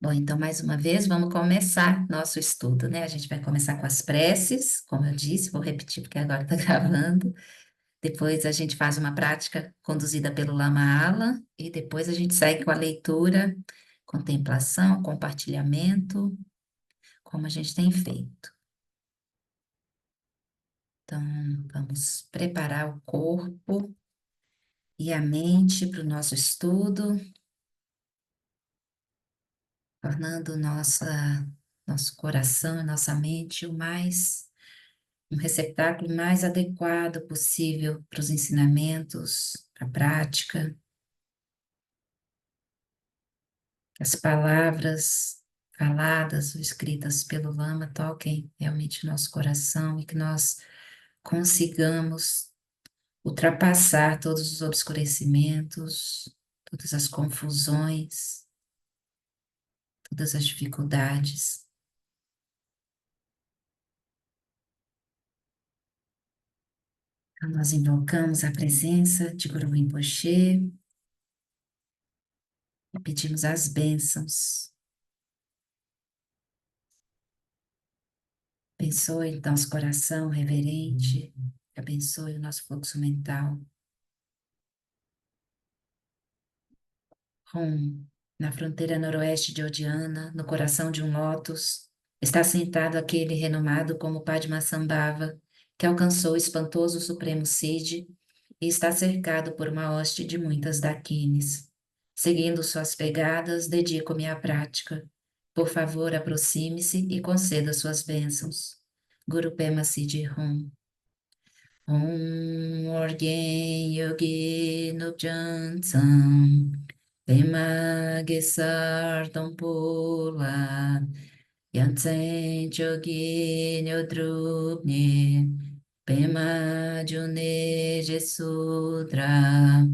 Bom, então, mais uma vez, vamos começar nosso estudo, né? A gente vai começar com as preces, como eu disse, vou repetir porque agora está gravando. Depois a gente faz uma prática conduzida pelo Lama Alan e depois a gente segue com a leitura, contemplação, compartilhamento, como a gente tem feito. Então, vamos preparar o corpo e a mente para o nosso estudo, tornando nosso coração e nossa mente um receptáculo mais adequado possível para os ensinamentos, para a prática, as palavras faladas ou escritas pelo Lama toquem realmente o nosso coração e que nós consigamos ultrapassar todos os obscurecimentos, todas as confusões, todas as dificuldades. Então, nós invocamos a presença de Guru Rinpoche e pedimos as bênçãos. Abençoe nosso coração reverente, abençoe o nosso fluxo mental. Na fronteira noroeste de Odiana, no coração de um lótus, está sentado aquele renomado como Padmasambhava, que alcançou o espantoso Supremo Cid e está cercado por uma hoste de muitas daquines. Seguindo suas pegadas, dedico-me à prática. Por favor, aproxime-se e conceda suas bênçãos. Guru Pema Siddhi Hum. Orgen Yogi Nupjantsam Pema Gesar Pula Yantsen Chogi Nyodrupni Pema June Jesudra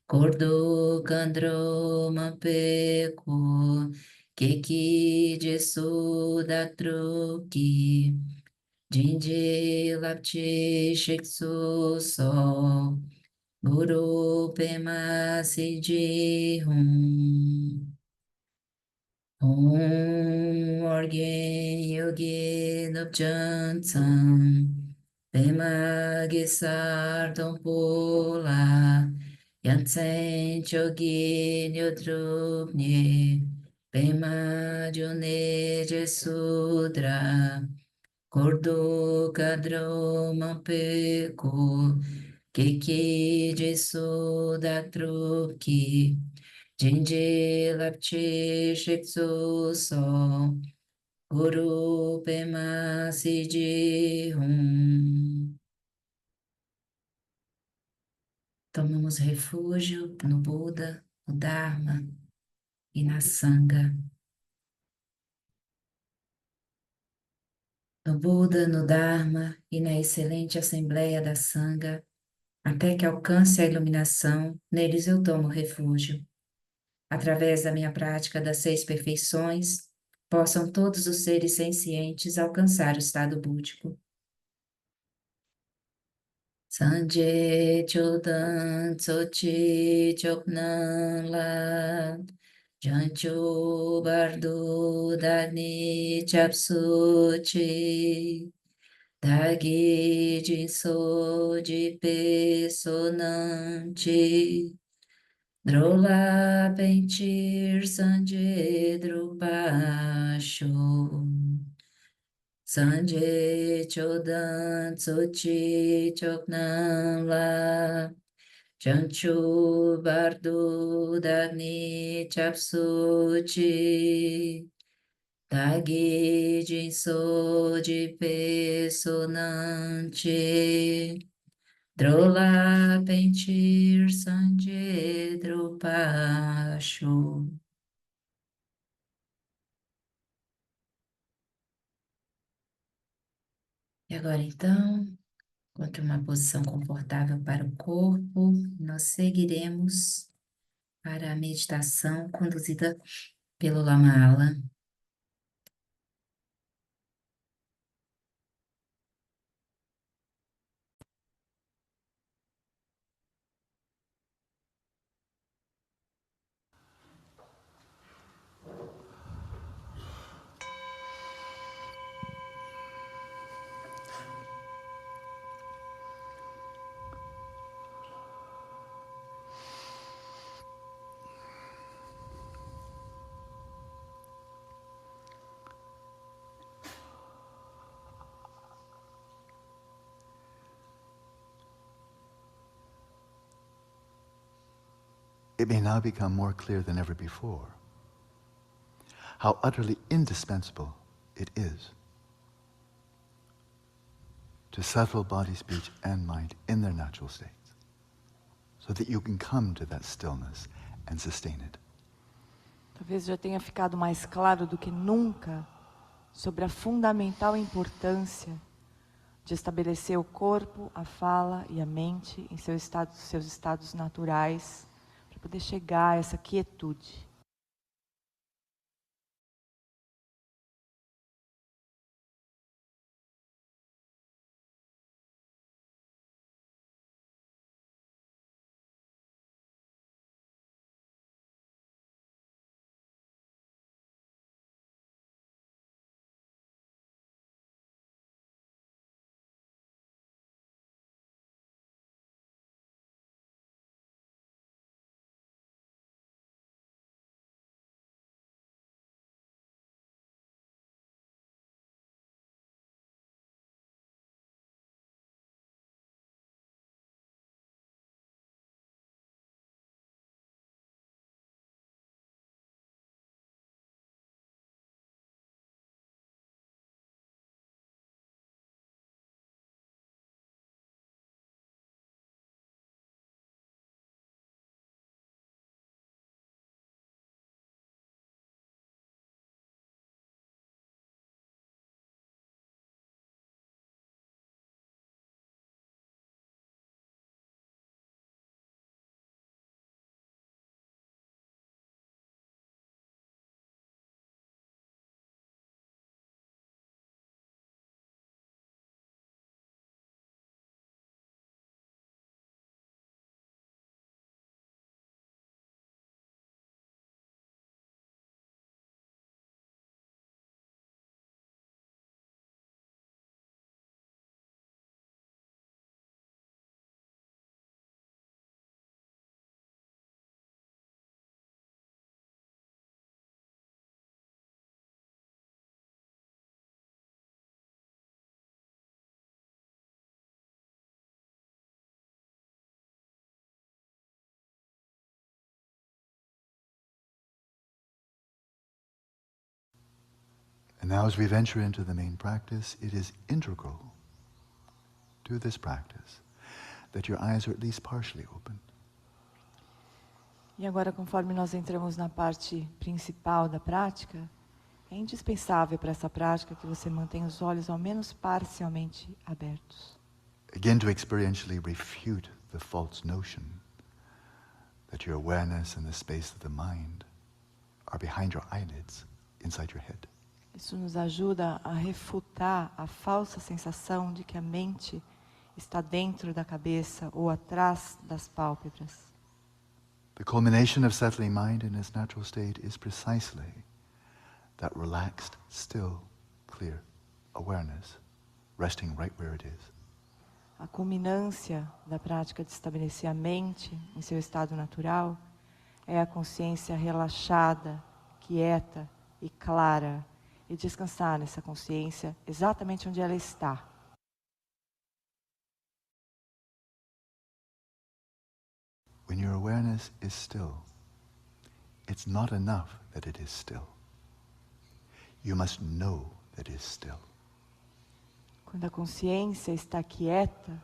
Kordo Kandro Mapeku Keki Jesuda Truki Jindi Lapti Shiksu So Guru Pema Siji Orgen Yogi Nupjantsam Pema Gisar Pula Yantsen Chogi Nyodrupni Pema June Jesudra Kordo Kadro Mapeku Kiki Jesu Truki Jinji Lapchi Shitsu So Guru Pema Siji Tomamos refúgio no Buda, no Dharma e na Sangha. No Buda, no Dharma e na excelente Assembleia da Sangha, até que alcance a iluminação, neles eu tomo refúgio. Através da minha prática das 6 perfeições, possam todos os seres sencientes alcançar o estado búdico. Sanje Chodan Tsochi Choknan La Jancho Bardo Dagni Chapsuchi Dagi Jinso Jipe Sonanchi Drola Pentir Sanje Drupasho Sanje Chodan Tsochi Choknan La Chanchu Bardo Dagni Chapsuchi Dagi Jinso Jipe Sonanchi Drola Pentir Sanje Drupacho. E agora então, encontre uma posição confortável para o corpo, nós seguiremos para a meditação conduzida pelo Lama Alan. it may now become more clear than ever before how utterly indispensable it is to settle body, speech, and mind in their natural states, so that you can come to that stillness and sustain it. Talvez já tenha ficado mais claro do que nunca sobre a fundamental importância de estabelecer o corpo, a fala e a mente em seus estados naturais, para poder chegar a essa quietude. And now as we venture into the main practice, it is integral to this practice that your eyes are at least partially open. E agora, conforme nós entramos na parte principal da prática, é indispensável para essa prática que você mantenha os olhos ao menos parcialmente abertos. Again, to experientially refute the false notion that your awareness and the space of the mind are behind your eyelids, inside your head. Isso nos ajuda a refutar a falsa sensação de que a mente está dentro da cabeça ou atrás das pálpebras. The culmination of settling mind in its natural state is precisely that relaxed, still, clear awareness, resting right where it is. A culminância da prática de estabelecer a mente em seu estado natural é a consciência relaxada, quieta e clara, e descansar nessa consciência exatamente onde ela está. When your awareness is still, it's not enough that it is still. You must know that it is still. Quando a consciência está quieta,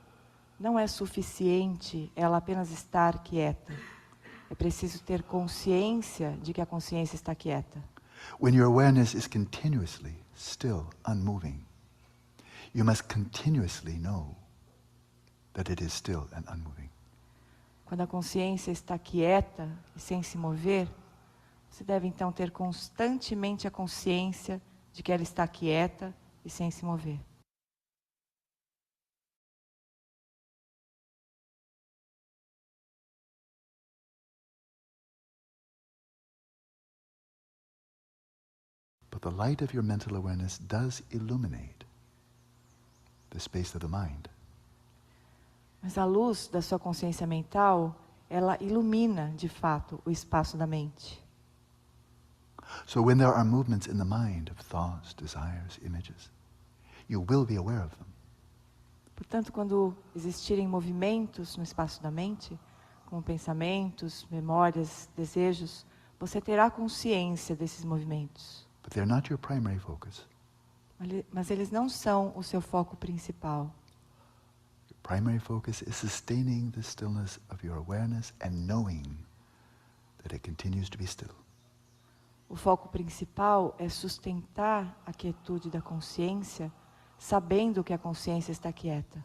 não é suficiente ela apenas estar quieta. É preciso ter consciência de que a consciência está quieta. When your awareness is continuously still, unmoving, you must continuously know that it is still and unmoving. Quando a consciência está quieta e sem se mover, você deve então ter constantemente a consciência de que ela está quieta e sem se mover. But the light of your mental awareness does illuminate the space of the mind. Mas a luz da sua consciência mental, ela ilumina, de fato, o espaço da mente. So when there are movements in the mind of thoughts, desires, images, you will be aware of them. Portanto, quando existirem movimentos no espaço da mente, como pensamentos, memórias, desejos, você terá consciência desses movimentos. But they're not your primary focus. Mas eles não são o seu foco principal. Your primary focus is sustaining the stillness of your awareness and knowing that it continues to be still. O foco principal é sustentar a quietude da consciência, sabendo que a consciência está quieta.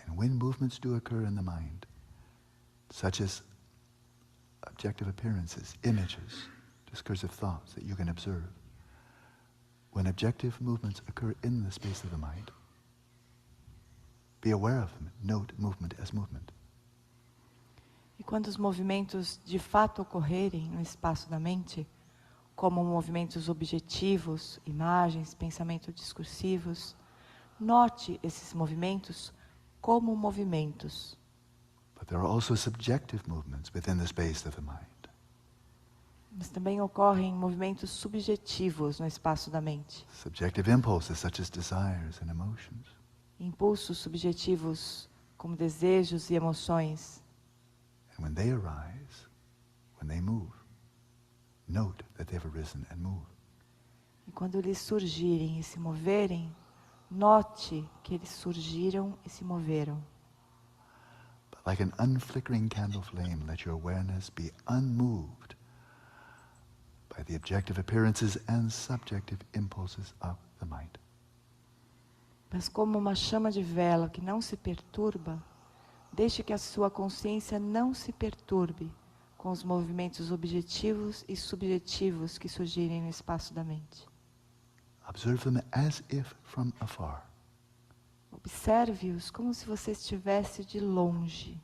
And when movements do occur in the mind, such as objective appearances, images, discursive thoughts that you can observe, when objective movements occur in the space of the mind, be aware of them, note movement as movement. E quando os movimentos de fato ocorrerem no espaço da mente, como movimentos objetivos, imagens, pensamentos discursivos, note esses movimentos como movimentos. But there are also subjective movements within the space of the mind. Mas também ocorrem movimentos subjetivos no espaço da mente. Subjective impulses such as desires and emotions. Impulsos subjetivos como desejos e emoções. And when they arise, when they move, note that they've arisen and moved. E quando eles surgirem e se moverem, note que eles surgiram e se moveram. But like an unflickering candle flame, let your awareness be unmoved by the objective appearances and subjective impulses of the mind. Mas como uma chama de vela que não se perturba, deixe que a sua consciência não se perturbe com os movimentos objetivos e subjetivos que surgirem no espaço da mente. Observe them as if from afar. Observe-os como se você estivesse de longe.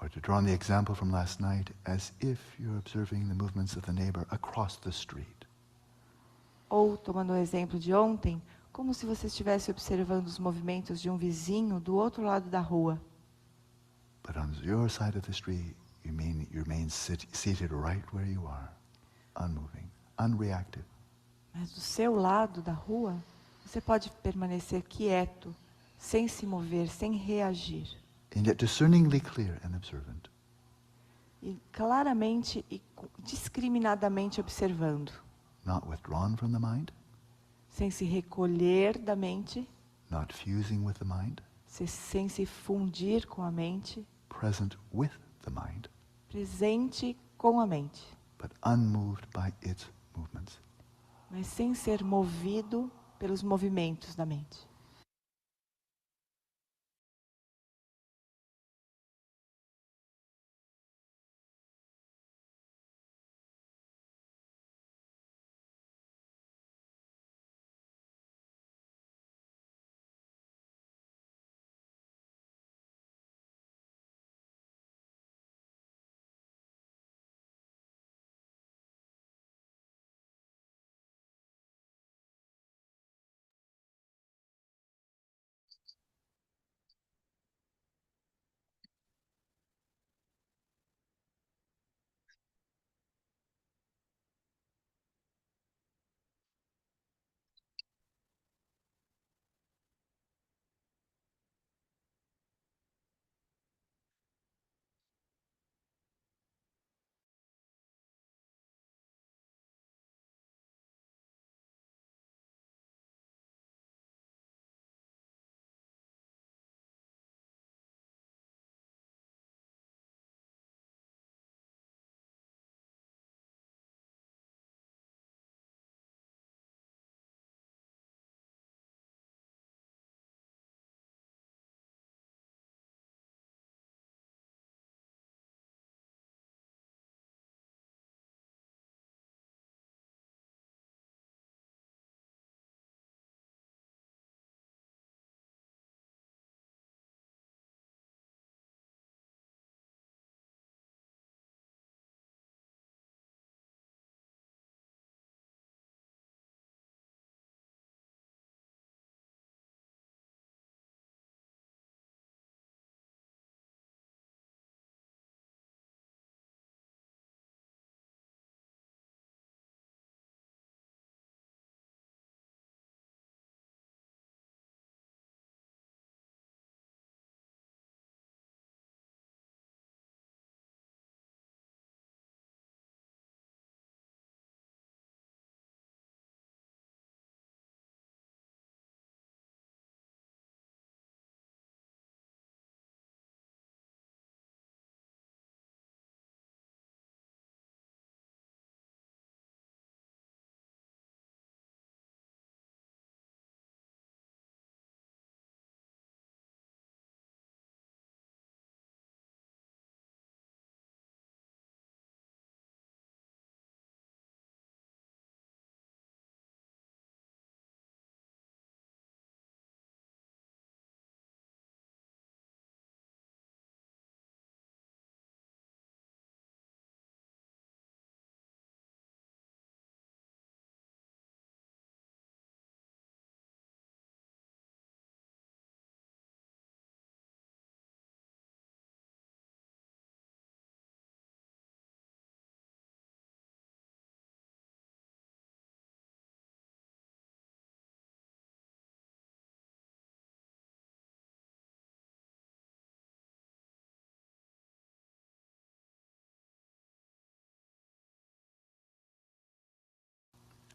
Or to draw on the example from last night, as if you're observing the movements of the neighbor across the street. Ou, tomando o exemplo de ontem, como se você estivesse observando os movimentos de um vizinho do outro lado da rua. But on your side of the street, you remain seated right where you are, unmoving, unreactive. Mas do seu lado da rua, você pode permanecer quieto, sem se mover, sem reagir. And yet discerningly clear and observant. E claramente e discriminadamente observando. Not withdrawn from the mind, Sem se recolher da mente, not fusing with the mind, sem se fundir com a mente, present with the mind, presente com a mente, but unmoved by its movements. mas sem ser movido pelos movimentos da mente.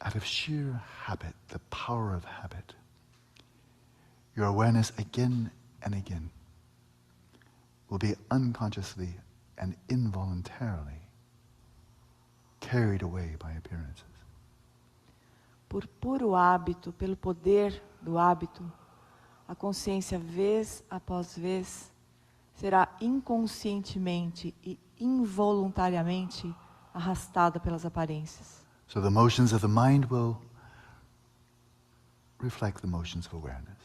out of sheer habit, the power of habit, your awareness again and again will be unconsciously and involuntarily carried away by appearances. Por puro hábito, pelo poder do hábito, a consciência, vez após vez, será inconscientemente e involuntariamente arrastada pelas aparências. So the motions of the mind will reflect the motions of awareness.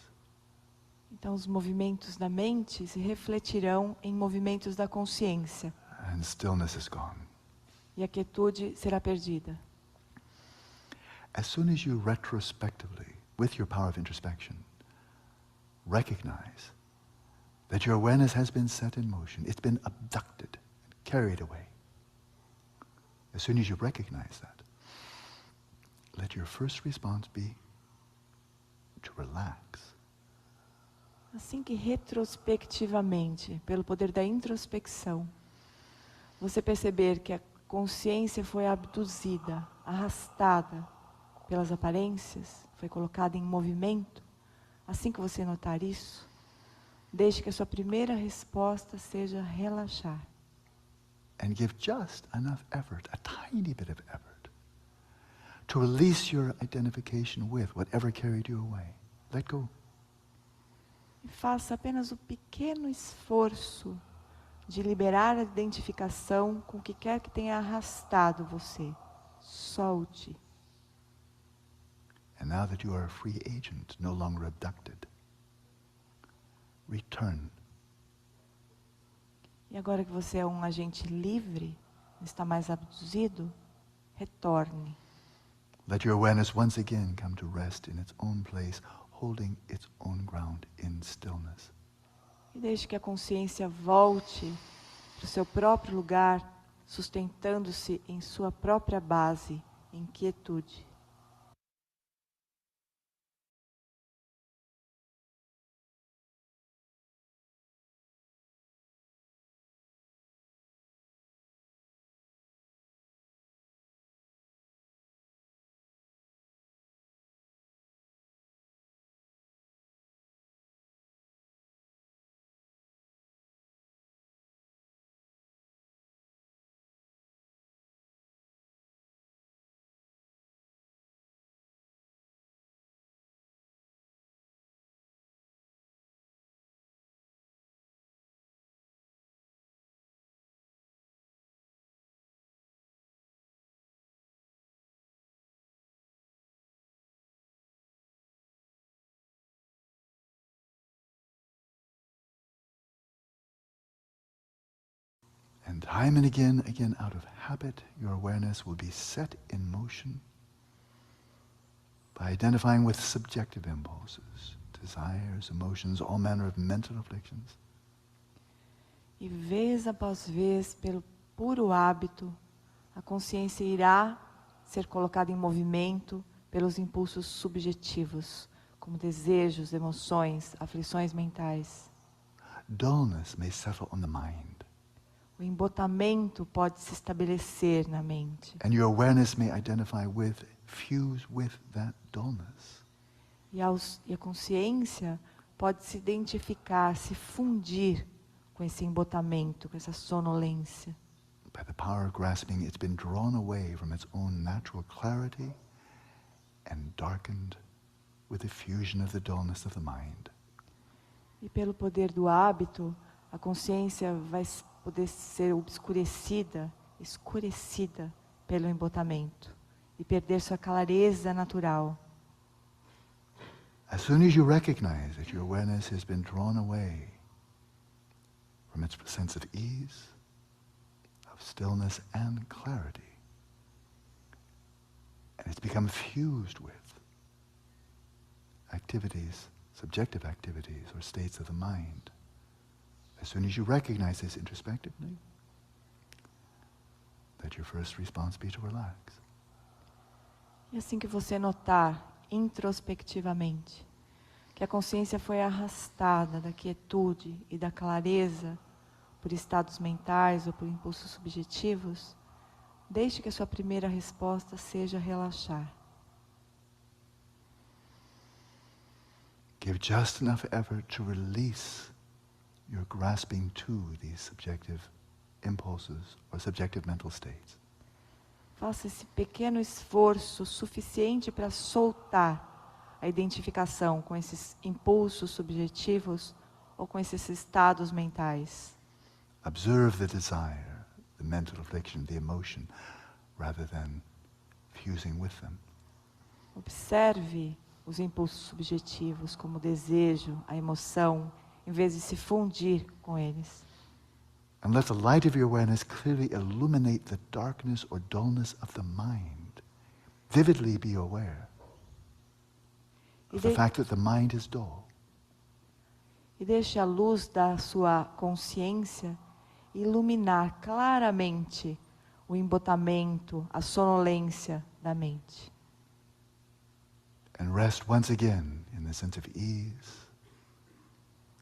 Então, os movimentos da mente se refletirão em movimentos da consciência. And stillness is gone. E a quietude será perdida. As soon as you retrospectively, with your power of introspection, recognize that your awareness has been set in motion, it's been abducted, carried away. As soon as you recognize that, let your first response be to relax. Assim que retrospectivamente, pelo poder da introspecção, você perceber que a consciência foi abduzida, arrastada pelas aparências, foi colocada em movimento, assim que você notar isso, deixe que a sua primeira resposta seja relaxar. And give just enough effort, a tiny bit of effort, to release your identification with whatever carried you away. Let go. E faça apenas o pequeno esforço de liberar a identificação com o que quer que tenha arrastado você. Solte. And now that you are a free agent, no longer abducted, return. E agora que você é um agente livre, não está mais abduzido, retorne. Let your awareness once again come to rest in its own place, holding its own ground in stillness. E deixe que a consciência volte para o seu próprio lugar, sustentando-se em sua própria base, em quietude. And again, out of habit, your awareness will be set in motion by identifying with subjective impulses, desires, emotions, all manner of mental afflictions. E vez após vez, pelo puro hábito, a consciência irá ser colocada em movimento pelos impulsos subjetivos, como desejos, emoções, aflições mentais. Dullness may settle on the mind. O embotamento pode se estabelecer na mente. And your awareness may identify with, fuse with that dullness. E a consciência pode se identificar, se fundir com esse embotamento, com essa sonolência. By the power of grasping, it's been drawn away from its own natural clarity and darkened with the fusion of the dullness of the mind. E pelo poder do hábito, a consciência vai poder ser obscurecida, escurecida pelo embotamento e perder sua clareza natural. As soon as you recognize that your awareness has been drawn away from its sense of ease, of stillness and clarity, and it's become fused with activities, subjective activities or states of the mind, as soon as you recognize this introspectively, let your first response be to relax. E assim que você notar introspectivamente que a consciência foi arrastada da quietude e da clareza por estados mentais ou por impulsos subjetivos, deixe que a sua primeira resposta seja relaxar. Give just enough effort to release your grasping to these subjective impulses or subjective mental states. Faça esse pequeno esforço suficiente para soltar a identificação com esses impulsos subjetivos ou com esses estados mentais. Observe the desire, the mental affliction, the emotion, rather than fusing with them. Observe os impulsos subjetivos como o desejo, a emoção, em vez de se fundir com eles. And let the light of your awareness clearly illuminate the darkness or dullness of the mind. Vividly be aware of the fact that the mind is dull. E deixe a luz da sua consciência iluminar claramente o embotamento, a sonolência da mente. And rest once again in the sense of ease,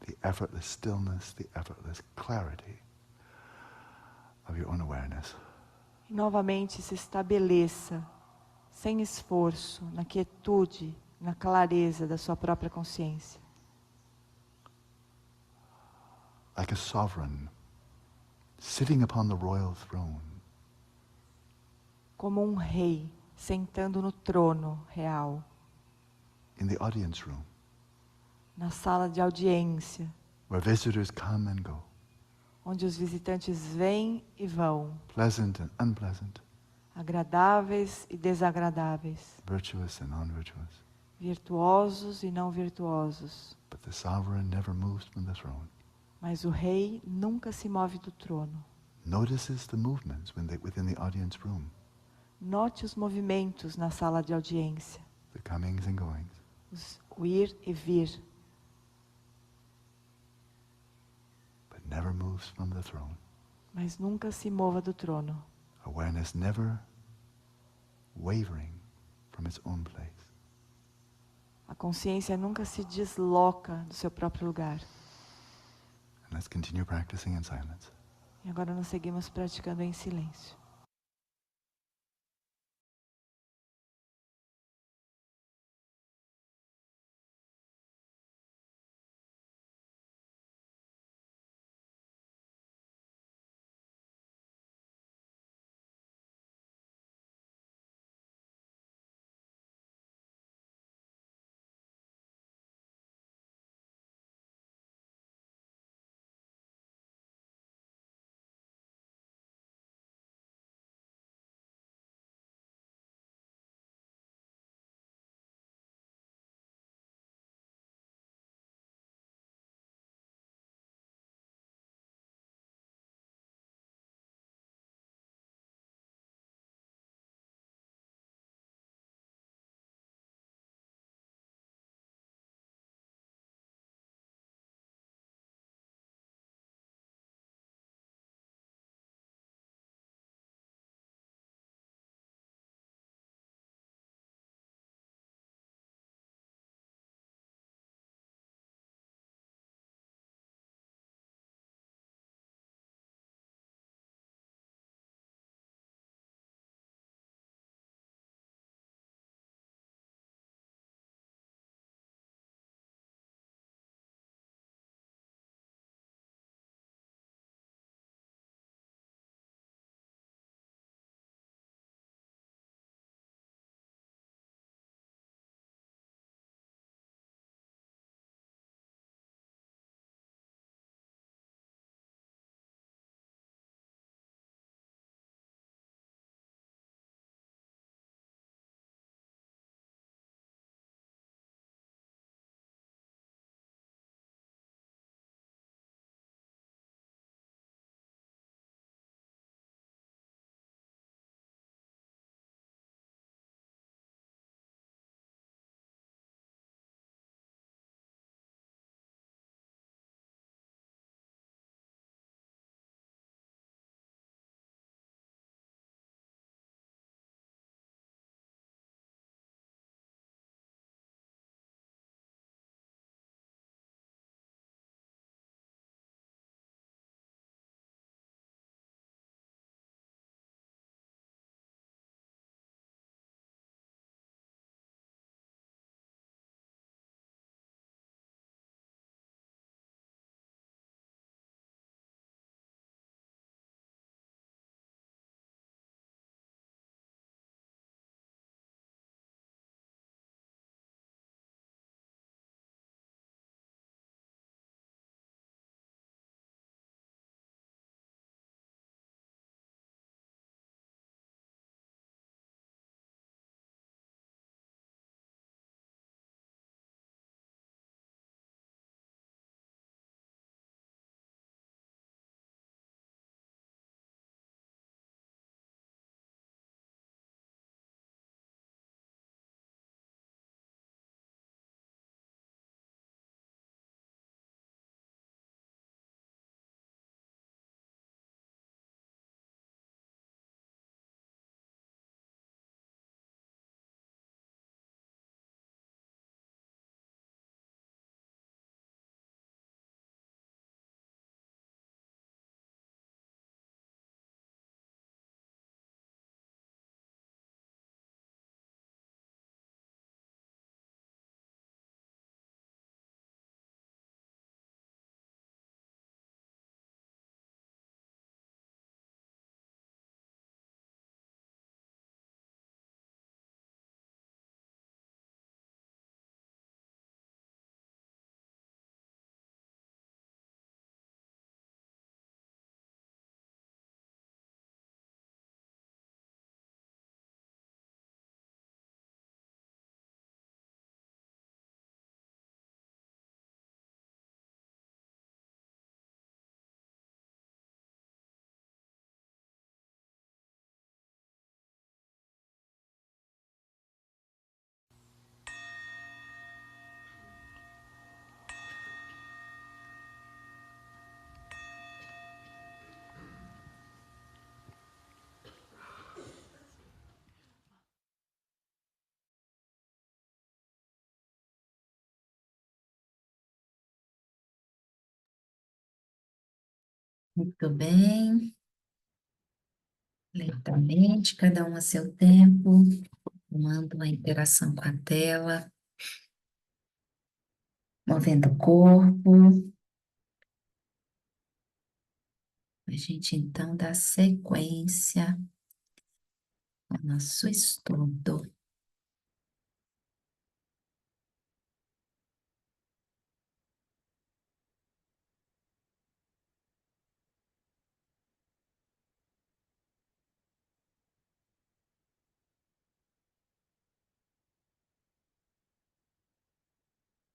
the effortless stillness, the effortless clarity of your own awareness. E novamente se estabeleça, sem esforço, na quietude, na clareza da sua própria consciência. Like a sovereign sitting upon the royal throne. Como um rei sentando no trono real. In the audience room. Na sala de audiência. Where visitors come and go. Onde os visitantes vêm e vão. Pleasant and unpleasant. Agradáveis e desagradáveis. Virtuous and non-virtuous. Virtuosos e não virtuosos. But the sovereign never moves from the throne. Mas o rei nunca se move do trono. Notices the movements within the audience room. Note os movimentos na sala de audiência. The comings and goings. O ir e vir. But never moves from the throne. Mas nunca se mova do trono. Awareness never wavering from its own place. A consciência nunca se desloca do seu próprio lugar. And let's continue practicing in silence. E agora nós seguimos praticando em silêncio. Muito bem. Lentamente, cada um a seu tempo, tomando a interação com a tela, movendo o corpo. A gente então dá sequência ao nosso estudo.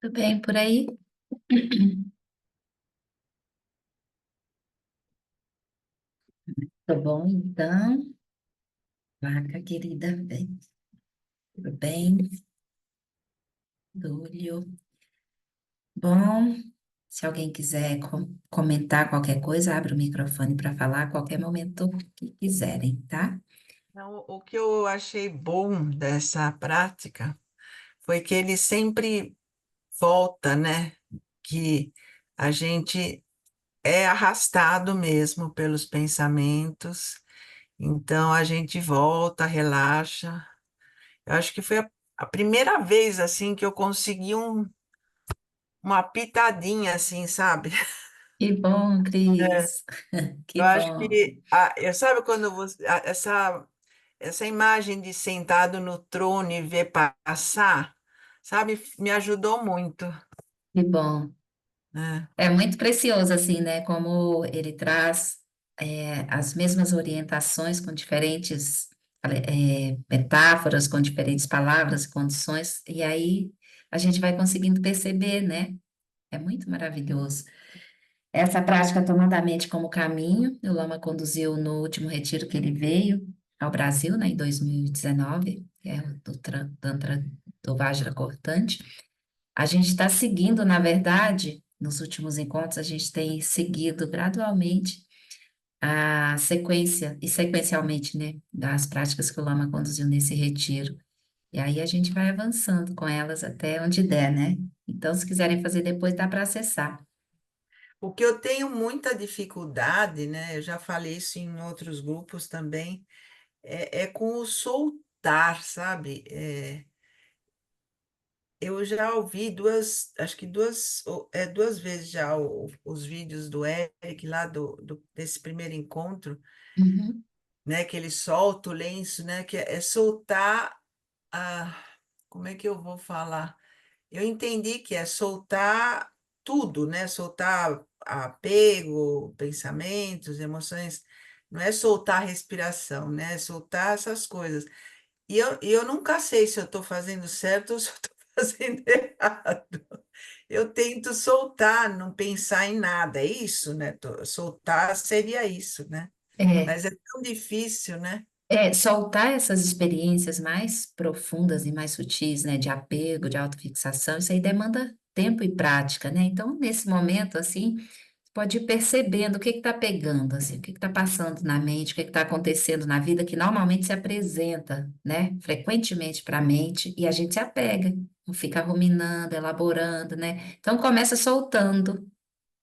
Tudo bem por aí? Tá bom, então. Vaca querida, bem. Tudo bem? Túlio. Bom, se alguém quiser comentar qualquer coisa, abre o microfone para falar a qualquer momento que quiserem, tá? Então, o que eu achei bom dessa prática foi que ele sempre volta, né? Que a gente é arrastado mesmo pelos pensamentos, então a gente volta, relaxa. Eu acho que foi a primeira vez assim que eu consegui uma pitadinha assim, sabe? Que bom, É, Cris. Que eu acho bom. que eu sabe quando essa imagem de sentado no trono e ver passar, sabe, me ajudou muito, Que bom. né? É muito precioso, assim, né? Como ele traz as mesmas orientações com diferentes metáforas, com diferentes palavras e condições, e aí a gente vai conseguindo perceber, né? É muito maravilhoso. Essa prática tomando a mente como caminho, o Lama conduziu no último retiro que ele veio ao Brasil, né, em 2019, que é o do Tantra do Vajra Cortante. A gente está seguindo, na verdade, nos últimos encontros, a gente tem seguido gradualmente a sequência, e sequencialmente, né, das práticas que o Lama conduziu nesse retiro. E aí a gente vai avançando com elas até onde der, né? Então, se quiserem fazer depois, dá para acessar. O que eu tenho muita dificuldade, né? Eu já falei isso em outros grupos também, é com o soltar, sabe? Eu já ouvi acho que duas vezes já os vídeos do Eric lá desse primeiro encontro, Uhum. né? Que ele solta o lenço, né? Que é soltar como é que eu vou falar? Eu entendi que é soltar tudo, né? Soltar apego, pensamentos, emoções. Não é soltar a respiração, né? É soltar essas coisas. E eu nunca sei se eu estou fazendo certo ou se eu estou fazendo errado. Eu tento soltar, não pensar em nada. É isso, né? Soltar seria isso, né? É, Mas é tão difícil, né? soltar essas experiências mais profundas e mais sutis, né, de apego, de autofixação, isso aí demanda tempo e prática, né? Então, nesse momento, assim, você pode ir percebendo o que está pegando, assim, o que está passando na mente, o que está acontecendo na vida, que normalmente se apresenta, né, frequentemente para a mente, e a gente se apega, fica ruminando, elaborando, né? Então, começa soltando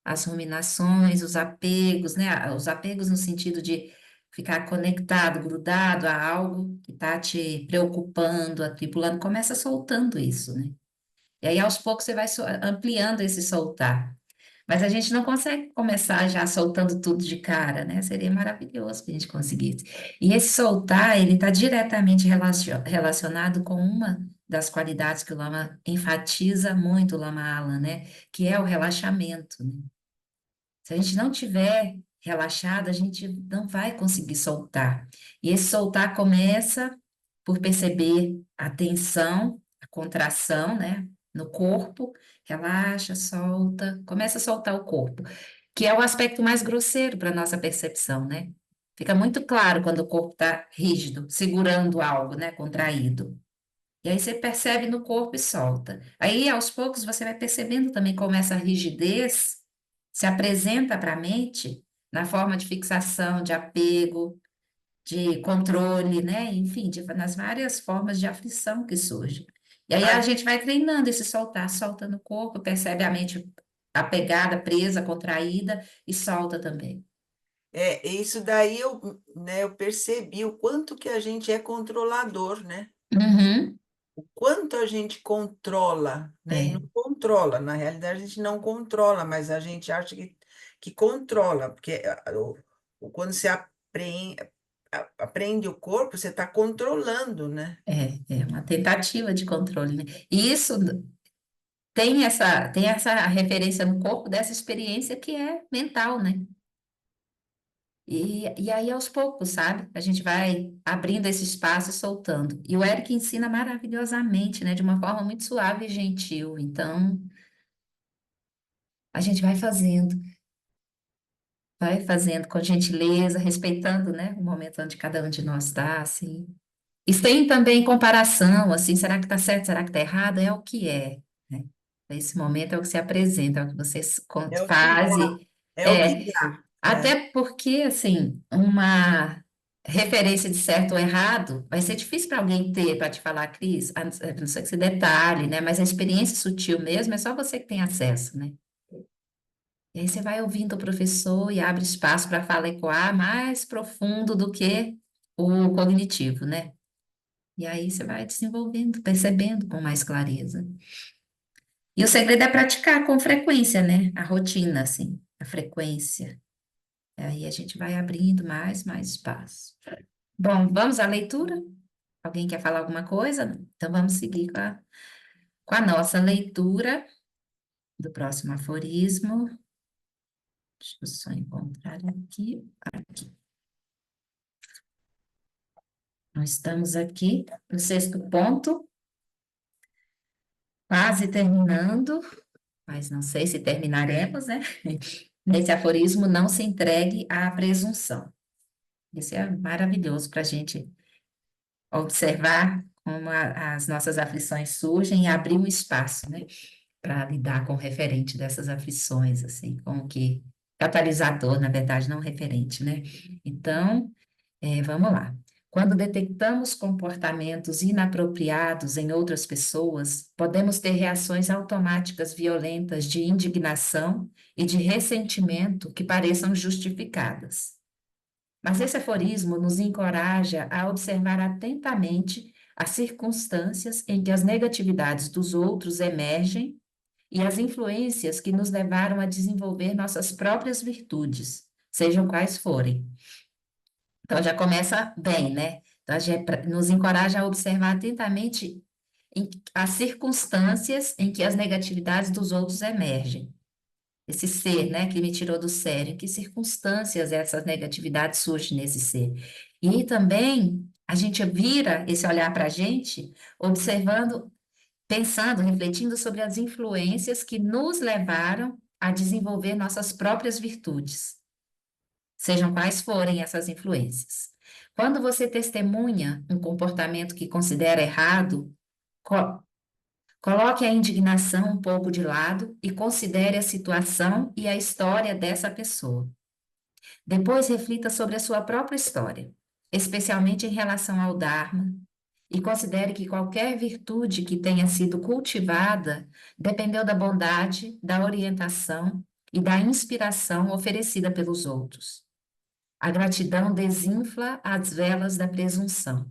as ruminações, os apegos, né? Os apegos no sentido de ficar conectado, grudado a algo que está te preocupando, atribulando, começa soltando isso, né? E aí, aos poucos, você vai ampliando esse soltar. Mas a gente não consegue começar já soltando tudo de cara, né? Seria maravilhoso que a gente conseguisse. E esse soltar, ele está diretamente relacionado com uma das qualidades que o Lama enfatiza muito, o Lama Alan, né? Que é o relaxamento, né? Se a gente não tiver relaxado, a gente não vai conseguir soltar. E esse soltar começa por perceber a tensão, a contração, né, no corpo. Relaxa, solta, começa a soltar o corpo, que é o aspecto mais grosseiro para a nossa percepção, né? Fica muito claro quando o corpo está rígido, segurando algo, né, contraído. E aí você percebe no corpo e solta. Aí, aos poucos, você vai percebendo também como essa rigidez se apresenta para a mente na forma de fixação, de apego, de controle, né? Enfim, nas várias formas de aflição que surgem. E aí a Ah, gente vai treinando esse soltar, solta no corpo, percebe a mente apegada, presa, contraída e solta também. Isso daí eu percebi o quanto que a gente é controlador, né? Uhum, O quanto a gente controla, né? E não é, controla, na realidade a gente não controla, mas a gente acha que controla, porque quando você aprende o corpo, você está controlando, né? é uma tentativa de controle, né? E isso tem essa referência no corpo dessa experiência que é mental, né? E aí, aos poucos, sabe? A gente vai abrindo esse espaço e soltando. E o Eric ensina maravilhosamente, né? De uma forma muito suave e gentil. Então, a gente vai fazendo com gentileza, respeitando, né? O momento onde cada um de nós está, assim. E sem também comparação, assim, será que está certo, será que está errado? É o que é, né? Esse momento é o que se apresenta, é o que você É o que faz. dá, é o que É, dá. até porque, assim, uma referência de certo ou errado vai ser difícil para alguém ter, para te falar, Cris, a não ser que você detalhe, né? Mas a experiência sutil mesmo é só você que tem acesso, né? E aí você vai ouvindo o professor e abre espaço para a fala ecoar mais profundo do que o cognitivo, né? E aí você vai desenvolvendo, percebendo com mais clareza. E o segredo é praticar com frequência, né? A rotina, assim, a frequência. Aí a gente vai abrindo mais espaço. Bom, vamos à leitura? Alguém quer falar alguma coisa? Então vamos seguir com a nossa leitura do próximo aforismo. Deixa eu só encontrar aqui. Aqui. Nós estamos aqui no sexto ponto, quase terminando, mas não sei se terminaremos, né? Nesse aforismo, não se entregue à presunção. Isso é maravilhoso para a gente observar como as nossas aflições surgem e abrir um espaço, né, para lidar com o referente dessas aflições, assim, como que catalisador, na verdade, não referente, né? Então, vamos lá. Quando detectamos comportamentos inapropriados em outras pessoas, podemos ter reações automáticas violentas de indignação e de ressentimento que pareçam justificadas. Mas esse aforismo nos encoraja a observar atentamente as circunstâncias em que as negatividades dos outros emergem e as influências que nos levaram a desenvolver nossas próprias virtudes, sejam quais forem. Então já começa bem, né? Então, a gente nos encoraja a observar atentamente as circunstâncias em que as negatividades dos outros emergem. Esse ser, né, que me tirou do sério, em que circunstâncias essas negatividades surgem nesse ser. E também a gente vira esse olhar para a gente, observando, pensando, refletindo sobre as influências que nos levaram a desenvolver nossas próprias virtudes, sejam quais forem essas influências. Quando você testemunha um comportamento que considera errado, co- coloque a indignação um pouco de lado e considere a situação e a história dessa pessoa. Depois reflita sobre a sua própria história, especialmente em relação ao Dharma, e considere que qualquer virtude que tenha sido cultivada dependeu da bondade, da orientação e da inspiração oferecida pelos outros. A gratidão desinfla as velas da presunção.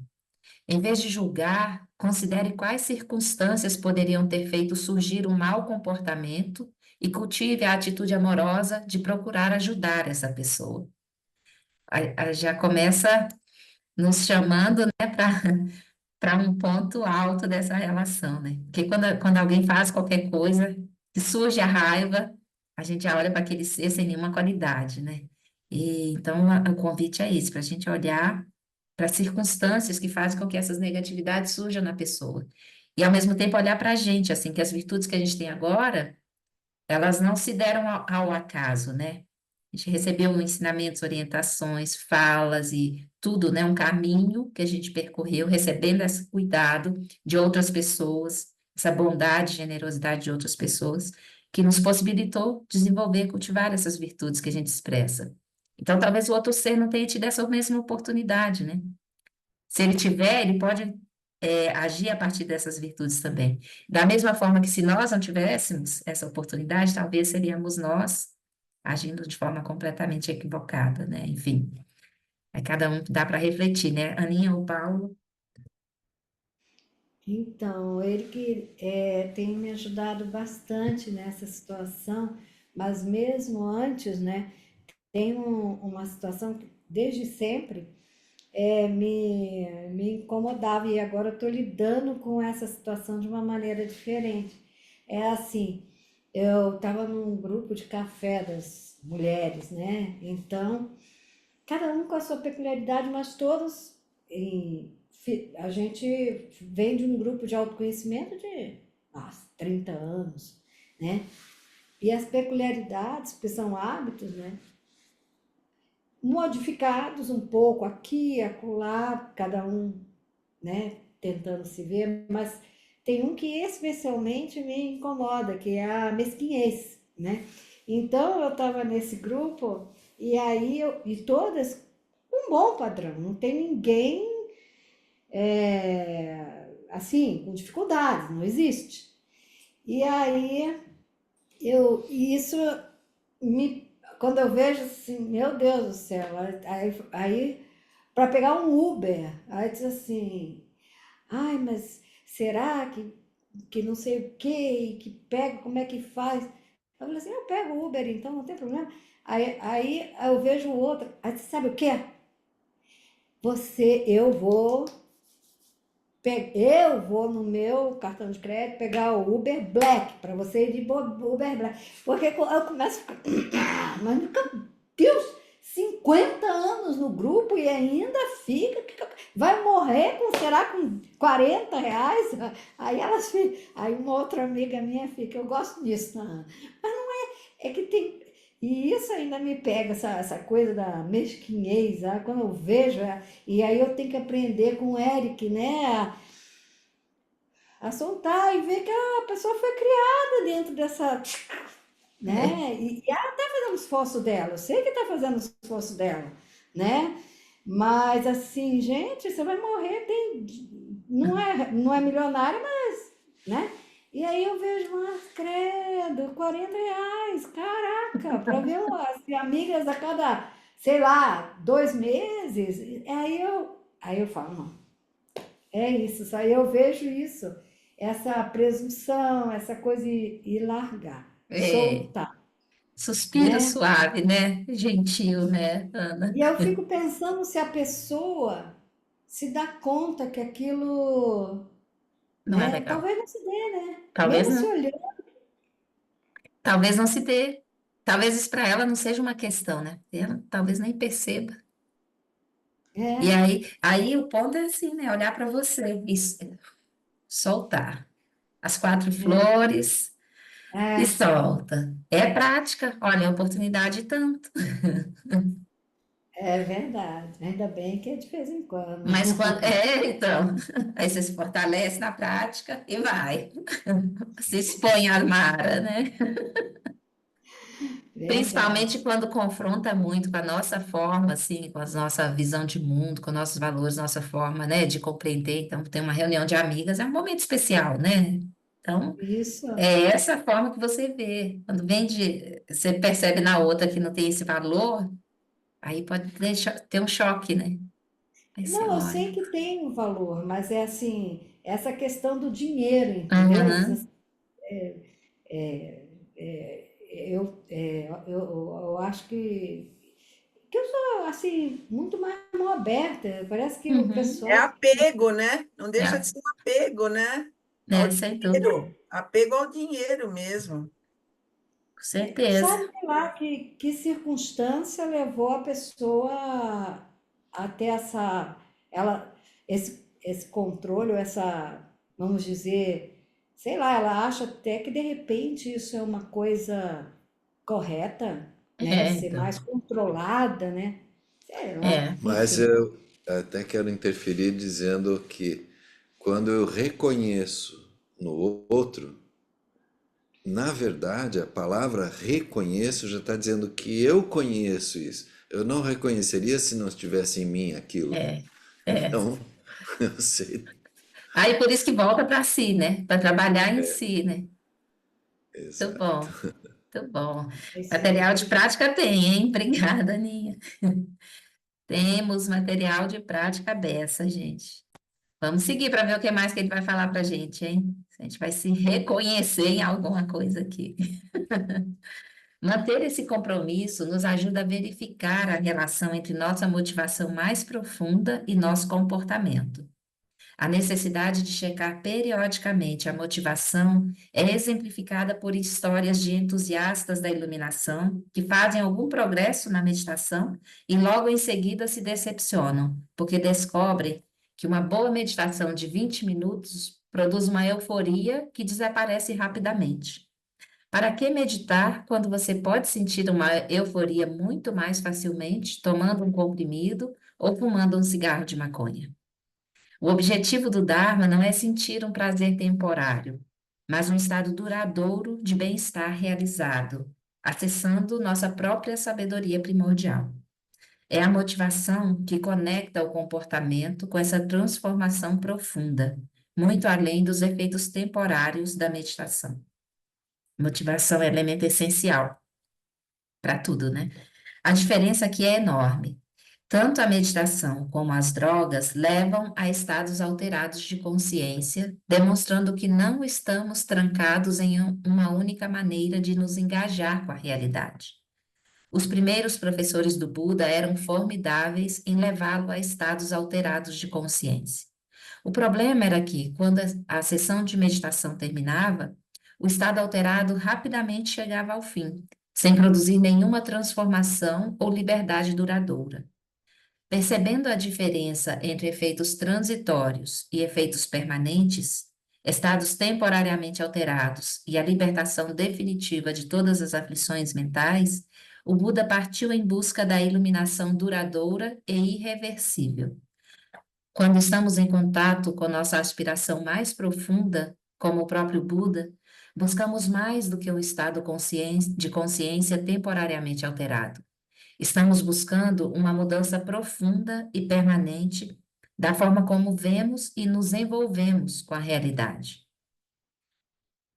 Em vez de julgar, considere quais circunstâncias poderiam ter feito surgir um mau comportamento e cultive a atitude amorosa de procurar ajudar essa pessoa. Já começa nos chamando, né, para um ponto alto dessa relação, né? Porque quando alguém faz qualquer coisa, que surge a raiva, a gente já olha para aquele ser sem nenhuma qualidade, né? E, então, o convite é esse, para a gente olhar para as circunstâncias que fazem com que essas negatividades surjam na pessoa. E, ao mesmo tempo, olhar para a gente, assim, que as virtudes que a gente tem agora, elas não se deram ao acaso, né? A gente recebeu ensinamentos, orientações, falas e tudo, né? Um caminho que a gente percorreu, recebendo esse cuidado de outras pessoas, essa bondade, generosidade de outras pessoas, que nos possibilitou desenvolver, cultivar essas virtudes que a gente expressa. Então, talvez o outro ser não tenha tido essa mesma oportunidade, né? Se ele tiver, ele pode agir a partir dessas virtudes também. Da mesma forma que se nós não tivéssemos essa oportunidade, talvez seríamos nós agindo de forma completamente equivocada, né? Enfim, aí cada um dá para refletir, né? Aninha ou Paulo? Então, ele que tem me ajudado bastante nessa situação, mas mesmo antes, né, tem uma situação que desde sempre me incomodava e agora eu estou lidando com essa situação de uma maneira diferente. É assim, eu estava num grupo de café das mulheres, né? Então, cada um com a sua peculiaridade, mas todos a gente vem de um grupo de autoconhecimento de 30 anos, né? E as peculiaridades, que são hábitos, né? Modificados um pouco aqui, acolá, cada um, né? Tentando se ver, mas tem um que especialmente me incomoda, que é a mesquinhez, né? Então eu estava nesse grupo e aí e todas um bom padrão, não tem ninguém assim com dificuldades, não existe. E aí isso me, quando eu vejo assim, meu Deus do céu, aí para pegar um Uber, aí diz assim, ai, mas será que não sei o quê, que pega, como é que faz? Eu falei assim, eu pego o Uber então, não tem problema. Aí eu vejo o outro, aí você sabe o quê? Eu vou no meu cartão de crédito pegar o Uber Black, para você ir de Uber Black. Porque eu começo a ficar, mas nunca, Deus, 50 anos no grupo e ainda vai morrer será com R$ 40? Aí aí uma outra amiga minha fica, eu gosto disso, Ana. Mas não é que tem. E isso ainda me pega, essa coisa da mesquinhez, quando eu vejo, e aí eu tenho que aprender com o Eric, né, a soltar e ver que a pessoa foi criada dentro dessa, É, né, e ela está fazendo o esforço dela, eu sei que está fazendo o esforço dela, né, mas assim, gente, você vai morrer, não é milionária, mas, né, e aí eu vejo, mas credo, R$ 40, caraca, para ver as amigas a cada, sei lá, 2 meses, aí eu falo, não, é isso, aí eu vejo isso, essa presunção, essa coisa e largar, é, soltar, suspiro né? suave, né? Gentil, né, Ana? E eu fico pensando se a pessoa se dá conta que aquilo, Não é né? legal. Talvez não se dê, né? Talvez Mesmo se não. olhando, Talvez não se dê. Talvez isso para ela não seja uma questão, né? Ela talvez nem perceba. E é, aí o ponto é assim, né? Olhar para você e soltar as quatro flores e é, solta. É prática. Olha, é oportunidade e tanto. é verdade. Ainda bem que é de vez em quando. Mas quando. É, então. Aí você se fortalece na prática e vai. Se expõe à mara, né? Principalmente Verdade. quando confronta muito com a nossa forma, assim, com a nossa visão de mundo, com nossos valores, nossa forma, né, de compreender. Então, tem uma reunião de amigas, é um momento especial, né? Então, Isso. é essa forma que você vê. Quando você percebe na outra que não tem esse valor, aí pode ter um choque, né? Aí você Não, eu olha. sei que tem um valor, mas é assim, essa questão do dinheiro, entendeu? Aham, Eu acho que eu sou, assim, muito mais mão aberta. Parece que o uhum, É pessoal. apego, né? Não deixa de é, ser um apego, né? Ao né, sem dúvida, dinheiro. Apego ao dinheiro mesmo. com certeza. Sabe lá que circunstância levou a pessoa a ter esse controle, ou vamos dizer, sei lá, ela acha até que de repente isso é uma coisa correta, né? É, Ser então. mais controlada, né? Sei lá, É, Mas enfim. eu até quero interferir dizendo que quando eu reconheço no outro, na verdade, a palavra reconheço já está dizendo que eu conheço isso. Eu não reconheceria se não estivesse em mim aquilo. é, é. Então, eu sei. Aí por isso que volta para si, né? Para trabalhar em si, né? Muito Exato. bom. Muito bom. É isso Material de aí. prática tem, hein? Obrigada, Aninha. Temos material de prática dessa, gente. Vamos seguir para ver o que mais que ele vai falar para a gente, hein? A gente vai se reconhecer em alguma coisa aqui. Manter esse compromisso nos ajuda a verificar a relação entre nossa motivação mais profunda e nosso comportamento. A necessidade de checar periodicamente a motivação é exemplificada por histórias de entusiastas da iluminação que fazem algum progresso na meditação e logo em seguida se decepcionam, porque descobrem que uma boa meditação de 20 minutos produz uma euforia que desaparece rapidamente. Para que meditar quando você pode sentir uma euforia muito mais facilmente tomando um comprimido ou fumando um cigarro de maconha? O objetivo do Dharma não é sentir um prazer temporário, mas um estado duradouro de bem-estar realizado, acessando nossa própria sabedoria primordial. É a motivação que conecta o comportamento com essa transformação profunda, muito além dos efeitos temporários da meditação. Motivação é elemento essencial para tudo, né? A diferença aqui é enorme. Tanto a meditação como as drogas levam a estados alterados de consciência, demonstrando que não estamos trancados em uma única maneira de nos engajar com a realidade. Os primeiros professores do Buda eram formidáveis em levá-lo a estados alterados de consciência. O problema era que, quando a sessão de meditação terminava, o estado alterado rapidamente chegava ao fim, sem produzir nenhuma transformação ou liberdade duradoura. Percebendo a diferença entre efeitos transitórios e efeitos permanentes, estados temporariamente alterados e a libertação definitiva de todas as aflições mentais, o Buda partiu em busca da iluminação duradoura e irreversível. Quando estamos em contato com nossa aspiração mais profunda, como o próprio Buda, buscamos mais do que um estado de consciência temporariamente alterado. Estamos buscando uma mudança profunda e permanente da forma como vemos e nos envolvemos com a realidade.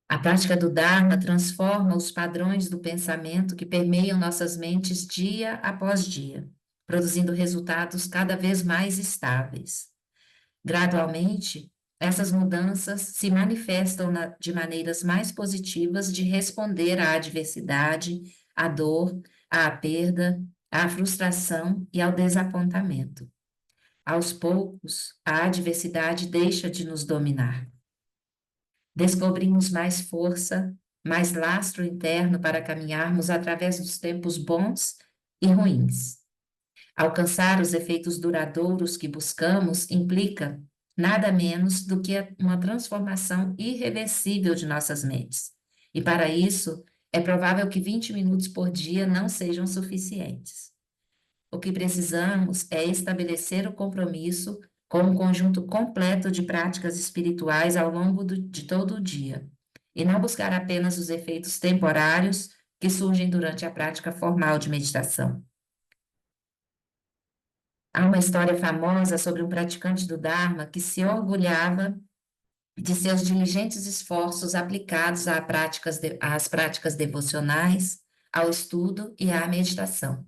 A prática do Dharma transforma os padrões do pensamento que permeiam nossas mentes dia após dia, produzindo resultados cada vez mais estáveis. Gradualmente, essas mudanças se manifestam de maneiras mais positivas de responder à adversidade, à dor, à perda, à frustração e ao desapontamento. Aos poucos, a adversidade deixa de nos dominar. Descobrimos mais força, mais lastro interno para caminharmos através dos tempos bons e ruins. Alcançar os efeitos duradouros que buscamos implica nada menos do que uma transformação irreversível de nossas mentes. E para isso, é provável que 20 minutos por dia não sejam suficientes. O que precisamos é estabelecer o compromisso com um conjunto completo de práticas espirituais ao longo de todo o dia, e não buscar apenas os efeitos temporários que surgem durante a prática formal de meditação. Há uma história famosa sobre um praticante do Dharma que se orgulhava de seus diligentes esforços aplicados às práticas devocionais, ao estudo e à meditação.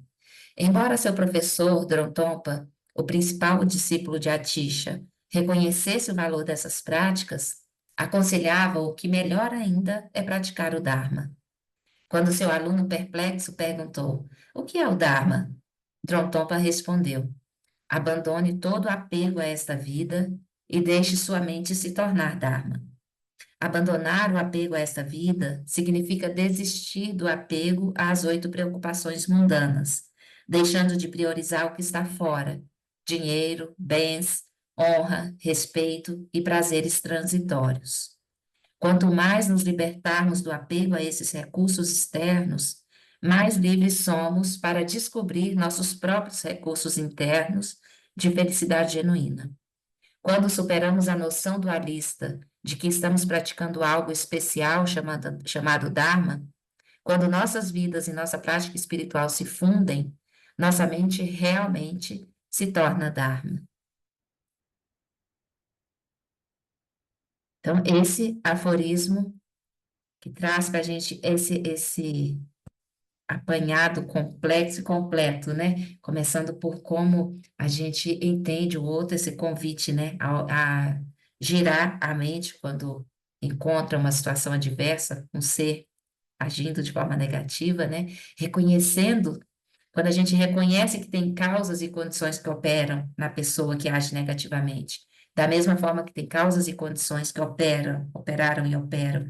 Embora seu professor, Drontompa, o principal discípulo de Atisha, reconhecesse o valor dessas práticas, aconselhava-o que melhor ainda é praticar o Dharma. Quando seu aluno perplexo perguntou: "O que é o Dharma?", Drontompa respondeu: "Abandone todo apego a esta vida e deixe sua mente se tornar Dharma." Abandonar o apego a esta vida significa desistir do apego às 8 preocupações mundanas, deixando de priorizar o que está fora: dinheiro, bens, honra, respeito e prazeres transitórios. Quanto mais nos libertarmos do apego a esses recursos externos, mais livres somos para descobrir nossos próprios recursos internos de felicidade genuína. Quando superamos a noção dualista de que estamos praticando algo especial chamado Dharma, quando nossas vidas e nossa prática espiritual se fundem, nossa mente realmente se torna Dharma. Então, esse aforismo que traz para a gente esse apanhado complexo e completo, né? Começando por como a gente entende o outro, esse convite, né? A girar a mente quando encontra uma situação adversa, um ser agindo de forma negativa, né? Reconhecendo, quando a gente reconhece que tem causas e condições que operam na pessoa que age negativamente, da mesma forma que tem causas e condições que operaram e operam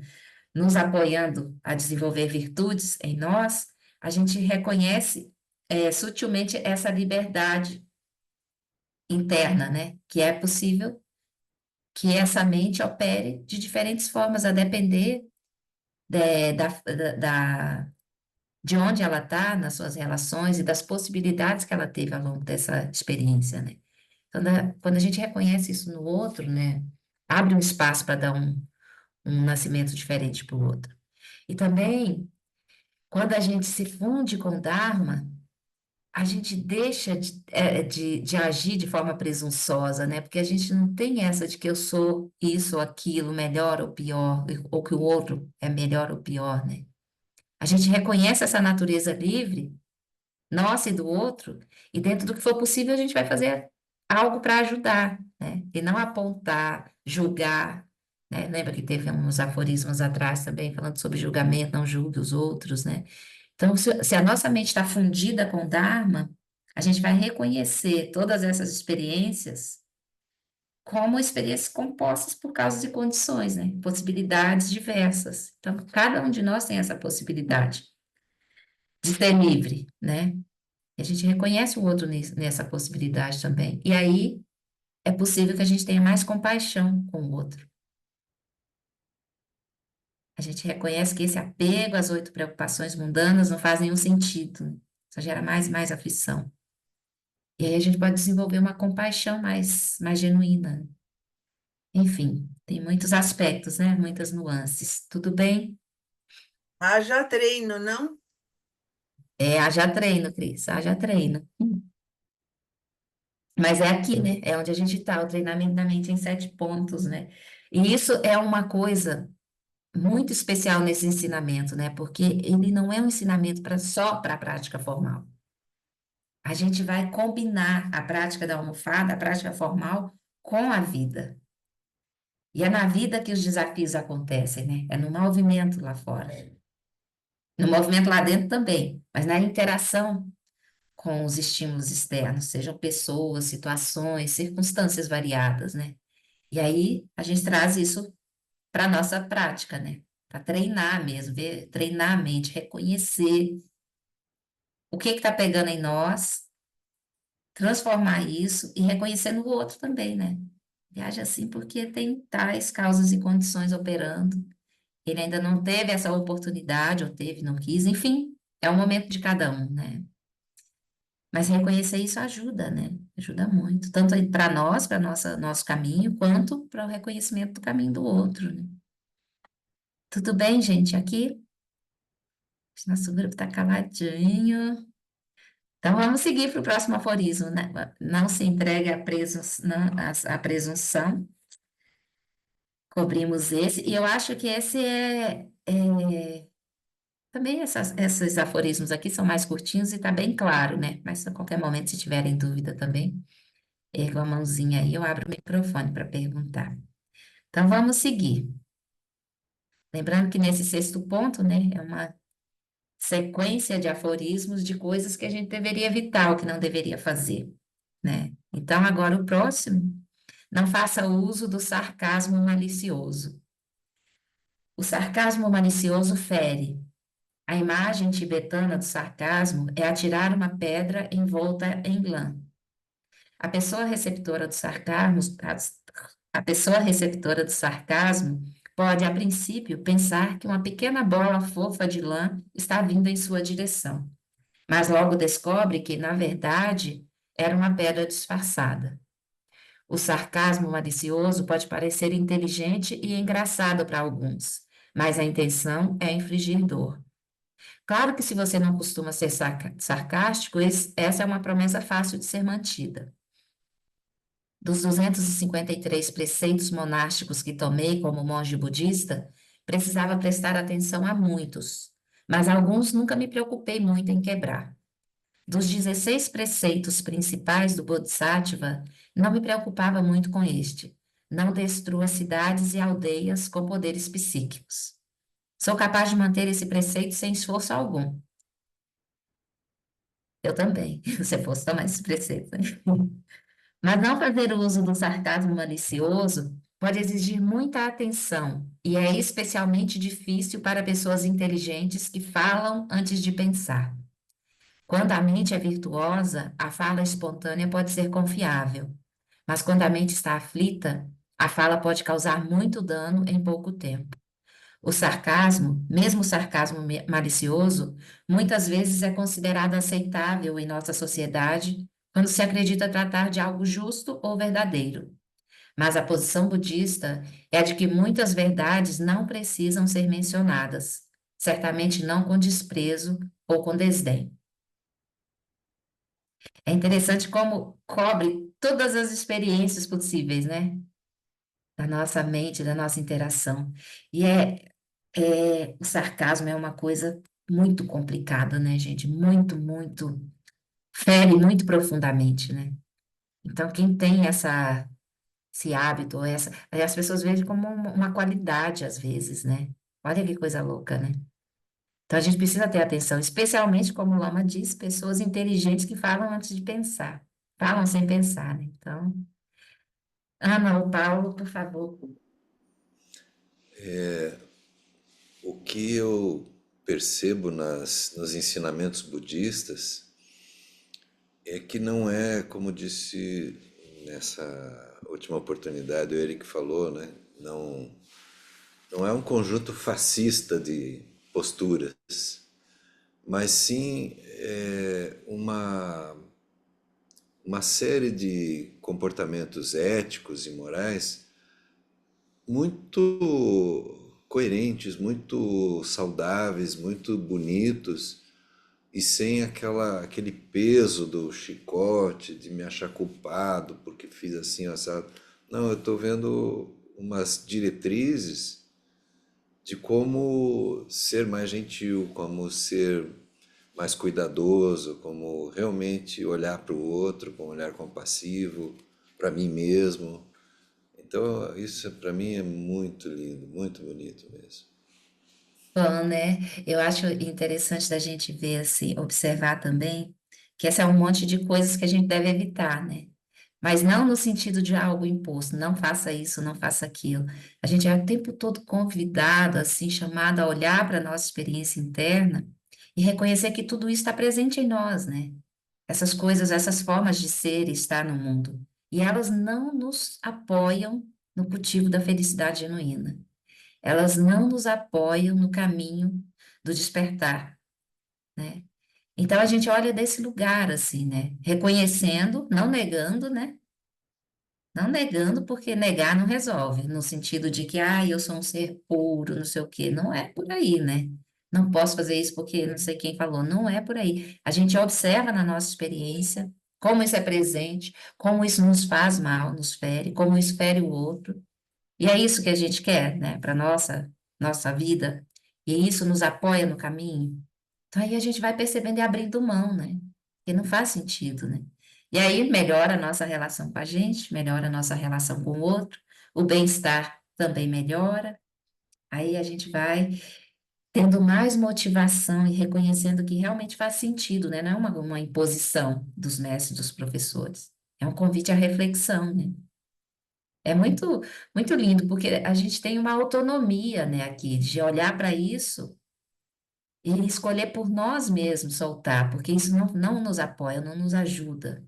nos apoiando a desenvolver virtudes em nós, a gente reconhece sutilmente essa liberdade interna, né? Que é possível que essa mente opere de diferentes formas, a depender de onde ela está nas suas relações e das possibilidades que ela teve ao longo dessa experiência, né? Então, quando a gente reconhece isso no outro, né? Abre um espaço para dar um nascimento diferente para o outro. E também quando a gente se funde com o Dharma, a gente deixa de agir de forma presunçosa, né? Porque a gente não tem essa de que eu sou isso ou aquilo, melhor ou pior, ou que o outro é melhor ou pior, né? A gente reconhece essa natureza livre, nossa e do outro, e dentro do que for possível a gente vai fazer algo para ajudar, né? E não apontar, julgar, né? Lembra que teve uns aforismos atrás também falando sobre julgamento, não julgue os outros, né? Então, se a nossa mente está fundida com o Dharma, a gente vai reconhecer todas essas experiências como experiências compostas por causas e condições, né? Possibilidades diversas. Então, cada um de nós tem essa possibilidade de ser livre, né? E a gente reconhece o outro nessa possibilidade também. E aí é possível que a gente tenha mais compaixão com o outro. A gente reconhece que esse apego às 8 preocupações mundanas não faz nenhum sentido, né? Só gera mais e mais aflição. E aí a gente pode desenvolver uma compaixão mais genuína. Enfim, tem muitos aspectos, né? Muitas nuances. Tudo bem? Haja treino, não? Haja treino, Cris, haja treino. Mas é aqui, né? É onde a gente está, o treinamento da mente em 7 pontos, né? E isso é uma coisa muito especial nesse ensinamento, né? Porque ele não é um ensinamento só para a prática formal. A gente vai combinar a prática da almofada, a prática formal, com a vida. E é na vida que os desafios acontecem, né? É no movimento lá fora. No movimento lá dentro também, mas na interação com os estímulos externos, sejam pessoas, situações, circunstâncias variadas, né? E aí a gente traz isso para a nossa prática, né? Para treinar mesmo, treinar a mente, reconhecer o que está pegando em nós, transformar isso e reconhecer no outro também, né? Viaja assim porque tem tais causas e condições operando. Ele ainda não teve essa oportunidade, ou teve, não quis, enfim, é o momento de cada um, né? Mas reconhecer isso ajuda, né? Ajuda muito, tanto para nós, para nosso caminho, quanto para o reconhecimento do caminho do outro, né? Tudo bem, gente? Aqui, nosso grupo está caladinho. Então, vamos seguir para o próximo aforismo, né? Não se entregue à presunção. Cobrimos esse, e eu acho que esse também esses aforismos aqui são mais curtinhos e está bem claro, né? Mas a qualquer momento, se tiverem dúvida também, ergo a mãozinha aí, eu abro o microfone para perguntar. Então, vamos seguir. Lembrando que nesse 6º ponto, né, é uma sequência de aforismos de coisas que a gente deveria evitar, o que não deveria fazer, né? Então, agora o próximo, não faça uso do sarcasmo malicioso. O sarcasmo malicioso fere. A imagem tibetana do sarcasmo é atirar uma pedra envolta em lã. A pessoa receptora do sarcasmo, a pessoa receptora do sarcasmo pode, a princípio, pensar que uma pequena bola fofa de lã está vindo em sua direção, mas logo descobre que, na verdade, era uma pedra disfarçada. O sarcasmo malicioso pode parecer inteligente e engraçado para alguns, mas a intenção é infligir dor. Claro que se você não costuma ser sarcástico, essa é uma promessa fácil de ser mantida. Dos 253 preceitos monásticos que tomei como monge budista, precisava prestar atenção a muitos, mas alguns nunca me preocupei muito em quebrar. Dos 16 preceitos principais do Bodhisattva, não me preocupava muito com este. Não destrua cidades e aldeias com poderes psíquicos. Sou capaz de manter esse preceito sem esforço algum. Eu também, se eu fosse tomar esse preceito, né? Mas não fazer uso do sarcasmo malicioso pode exigir muita atenção e é especialmente difícil para pessoas inteligentes que falam antes de pensar. Quando a mente é virtuosa, a fala espontânea pode ser confiável, mas quando a mente está aflita, a fala pode causar muito dano em pouco tempo. O sarcasmo, mesmo o sarcasmo malicioso, muitas vezes é considerado aceitável em nossa sociedade quando se acredita tratar de algo justo ou verdadeiro. Mas a posição budista é a de que muitas verdades não precisam ser mencionadas, certamente não com desprezo ou com desdém. É interessante como cobre todas as experiências possíveis, né? Da nossa mente, da nossa interação. E o sarcasmo é uma coisa muito complicada, né, gente? Muito, muito, fere muito profundamente, né? Então, quem tem esse hábito, aí as pessoas veem como uma qualidade, às vezes, né? Olha que coisa louca, né? Então, a gente precisa ter atenção, especialmente, como o Lama diz, pessoas inteligentes que falam antes de pensar, falam sem pensar, né? Então, Ana ou Paulo, por favor. O que eu percebo nos ensinamentos budistas é que não é, como disse nessa última oportunidade, o Eric falou, né? Não, não é um conjunto fascista de posturas, mas sim uma série de comportamentos éticos e morais muito coerentes, muito saudáveis, muito bonitos e sem aquele peso do chicote, de me achar culpado porque fiz assim, assado. Não, eu estou vendo umas diretrizes de como ser mais gentil, como ser mais cuidadoso, como realmente olhar para o outro com um olhar compassivo, para mim mesmo. Então, isso para mim é muito lindo, muito bonito mesmo. Bom, né? Eu acho interessante da gente ver, assim, observar também, que essa é um monte de coisas que a gente deve evitar, né? Mas não no sentido de algo imposto, não faça isso, não faça aquilo. A gente é o tempo todo convidado, assim, chamado a olhar para a nossa experiência interna e reconhecer que tudo isso está presente em nós, né? Essas coisas, essas formas de ser e estar no mundo. E elas não nos apoiam no cultivo da felicidade genuína. Elas não nos apoiam no caminho do despertar, né? Então a gente olha desse lugar assim, né? Reconhecendo, não negando, né? Não negando, porque negar não resolve, no sentido de que, eu sou um ser puro, não sei o quê. Não é por aí, né? Não posso fazer isso porque não sei quem falou. Não é por aí. A gente observa na nossa experiência como isso é presente, como isso nos faz mal, nos fere, como isso fere o outro. E é isso que a gente quer, né, para nossa vida. E isso nos apoia no caminho. Então aí a gente vai percebendo e abrindo mão, né? Porque não faz sentido, né? E aí melhora a nossa relação com a gente, melhora a nossa relação com o outro, o bem-estar também melhora. Aí a gente vai tendo mais motivação e reconhecendo que realmente faz sentido, né? Não é uma imposição dos mestres, dos professores. É um convite à reflexão, né? É muito, muito lindo, porque a gente tem uma autonomia, né, aqui, de olhar para isso e escolher por nós mesmos soltar, porque isso não nos apoia, não nos ajuda.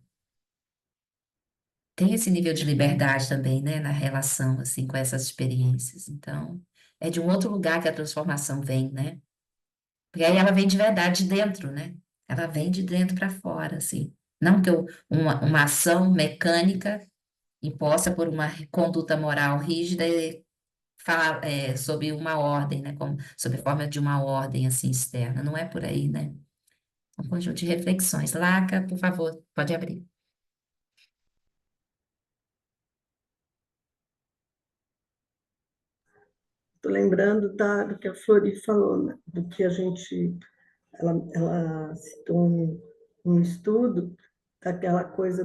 Tem esse nível de liberdade também, né, na relação, assim, com essas experiências. Então, é de um outro lugar que a transformação vem, né? Porque aí ela vem de verdade de dentro, né? Ela vem de dentro para fora, assim. Não que uma ação mecânica imposta por uma conduta moral rígida sob uma ordem, né? Como, sob forma de uma ordem assim externa. Não é por aí, né? Um conjunto de reflexões. Laca, por favor, pode abrir. Estou lembrando do que a Flori falou, né? Do que ela citou um estudo daquela coisa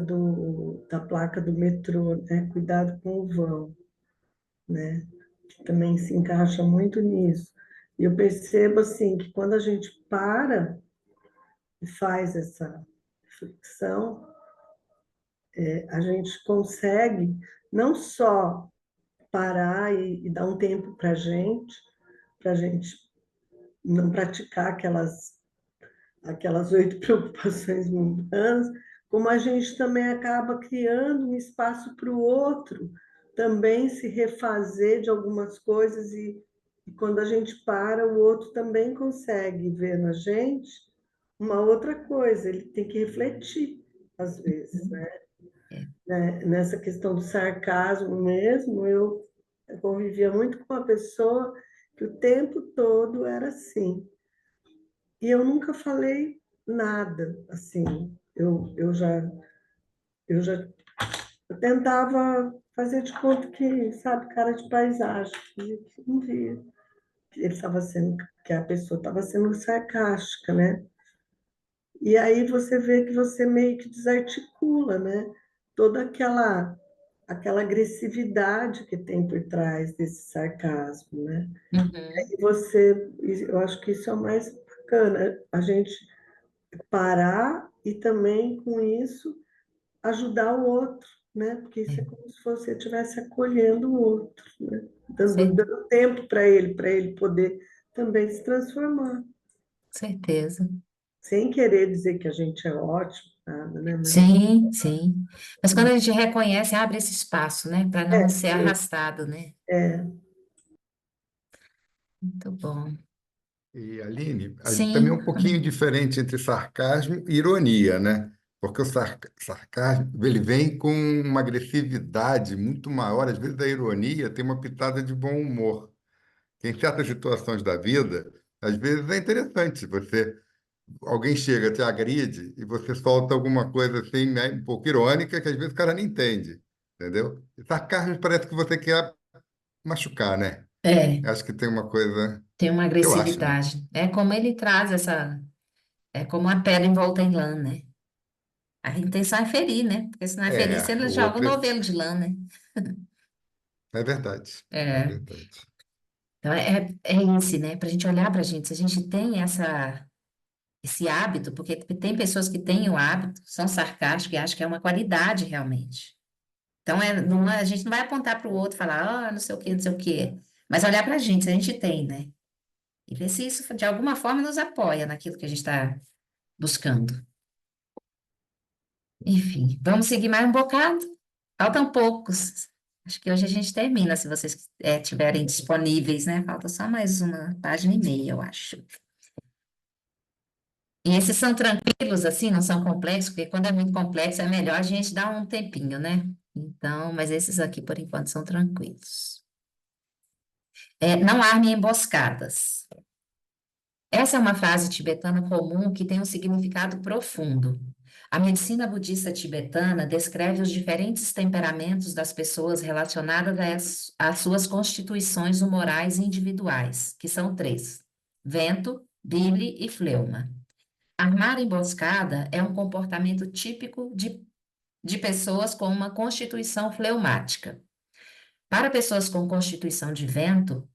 da placa do metrô, né? Cuidado com o vão, né? Que também se encaixa muito nisso. E eu percebo assim que quando a gente para e faz essa reflexão, a gente consegue não só parar e dar um tempo para a gente não praticar aquelas 8 preocupações mundanas, como a gente também acaba criando um espaço para o outro também se refazer de algumas coisas e quando a gente para, o outro também consegue ver na gente uma outra coisa, ele tem que refletir às vezes, né? É. Nessa questão do sarcasmo mesmo, eu convivia muito com uma pessoa que o tempo todo era assim. E eu nunca falei nada, assim. Eu eu tentava fazer de conta que, sabe, cara de paisagem, que não via. Que a pessoa estava sendo sarcástica, né? E aí você vê que você meio que desarticula, né? Toda aquela agressividade que tem por trás desse sarcasmo, né? Uhum. Eu acho que isso é o mais bacana, a gente parar e também com isso ajudar o outro, né? Porque isso é É. como se você estivesse acolhendo o outro, né? Cer- Dando tempo para ele poder também se transformar, Certeza. sem querer dizer que a gente é ótimo, nada, né? Mas Sim, sim. Mas quando a gente reconhece, abre esse espaço, né? Para não ser é, arrastado, né? é, Muito bom. E Aline, também é Sim, um pouquinho diferente entre sarcasmo e ironia, né? Porque o sarcasmo ele vem com uma agressividade muito maior. Às vezes a ironia tem uma pitada de bom humor. Que em certas situações da vida, às vezes é interessante. Alguém chega, te agride e você solta alguma coisa assim, né, um pouco irônica, que às vezes o cara não entende, entendeu? E sarcasmo parece que você quer machucar, né? é, Acho que tem uma coisa, tem uma eu acho, né? agressividade. É como ele traz é como a pedra envolta em lã, né? A intenção é ferir, né? Porque se não é ferir, você É, não o joga o outro novelo de lã, né? é verdade, é É. verdade. Então, é isso, né? Para a gente olhar para a gente, se a gente tem esse hábito, porque tem pessoas que têm o hábito, são sarcásticos e acham que é uma qualidade realmente. Então, a gente não vai apontar para o outro e falar, não sei o quê, não sei o quê. Mas olhar para a gente, se a gente tem, né? E ver se isso, de alguma forma, nos apoia naquilo que a gente está buscando. Enfim, vamos seguir mais um bocado? Faltam poucos. Acho que hoje a gente termina, se vocês tiverem disponíveis, né? Falta só mais uma página e meia, eu acho. E esses são tranquilos, assim, não são complexos, porque quando é muito complexo é melhor a gente dar um tempinho, né? Então, mas esses aqui, por enquanto, são tranquilos. Não arme emboscadas. Essa é uma frase tibetana comum que tem um significado profundo. A medicina budista tibetana descreve os diferentes temperamentos das pessoas relacionadas às suas constituições humorais individuais, que são três: vento, bile e fleuma. Armar emboscada é um comportamento típico de pessoas com uma constituição fleumática. Para pessoas com constituição de vento,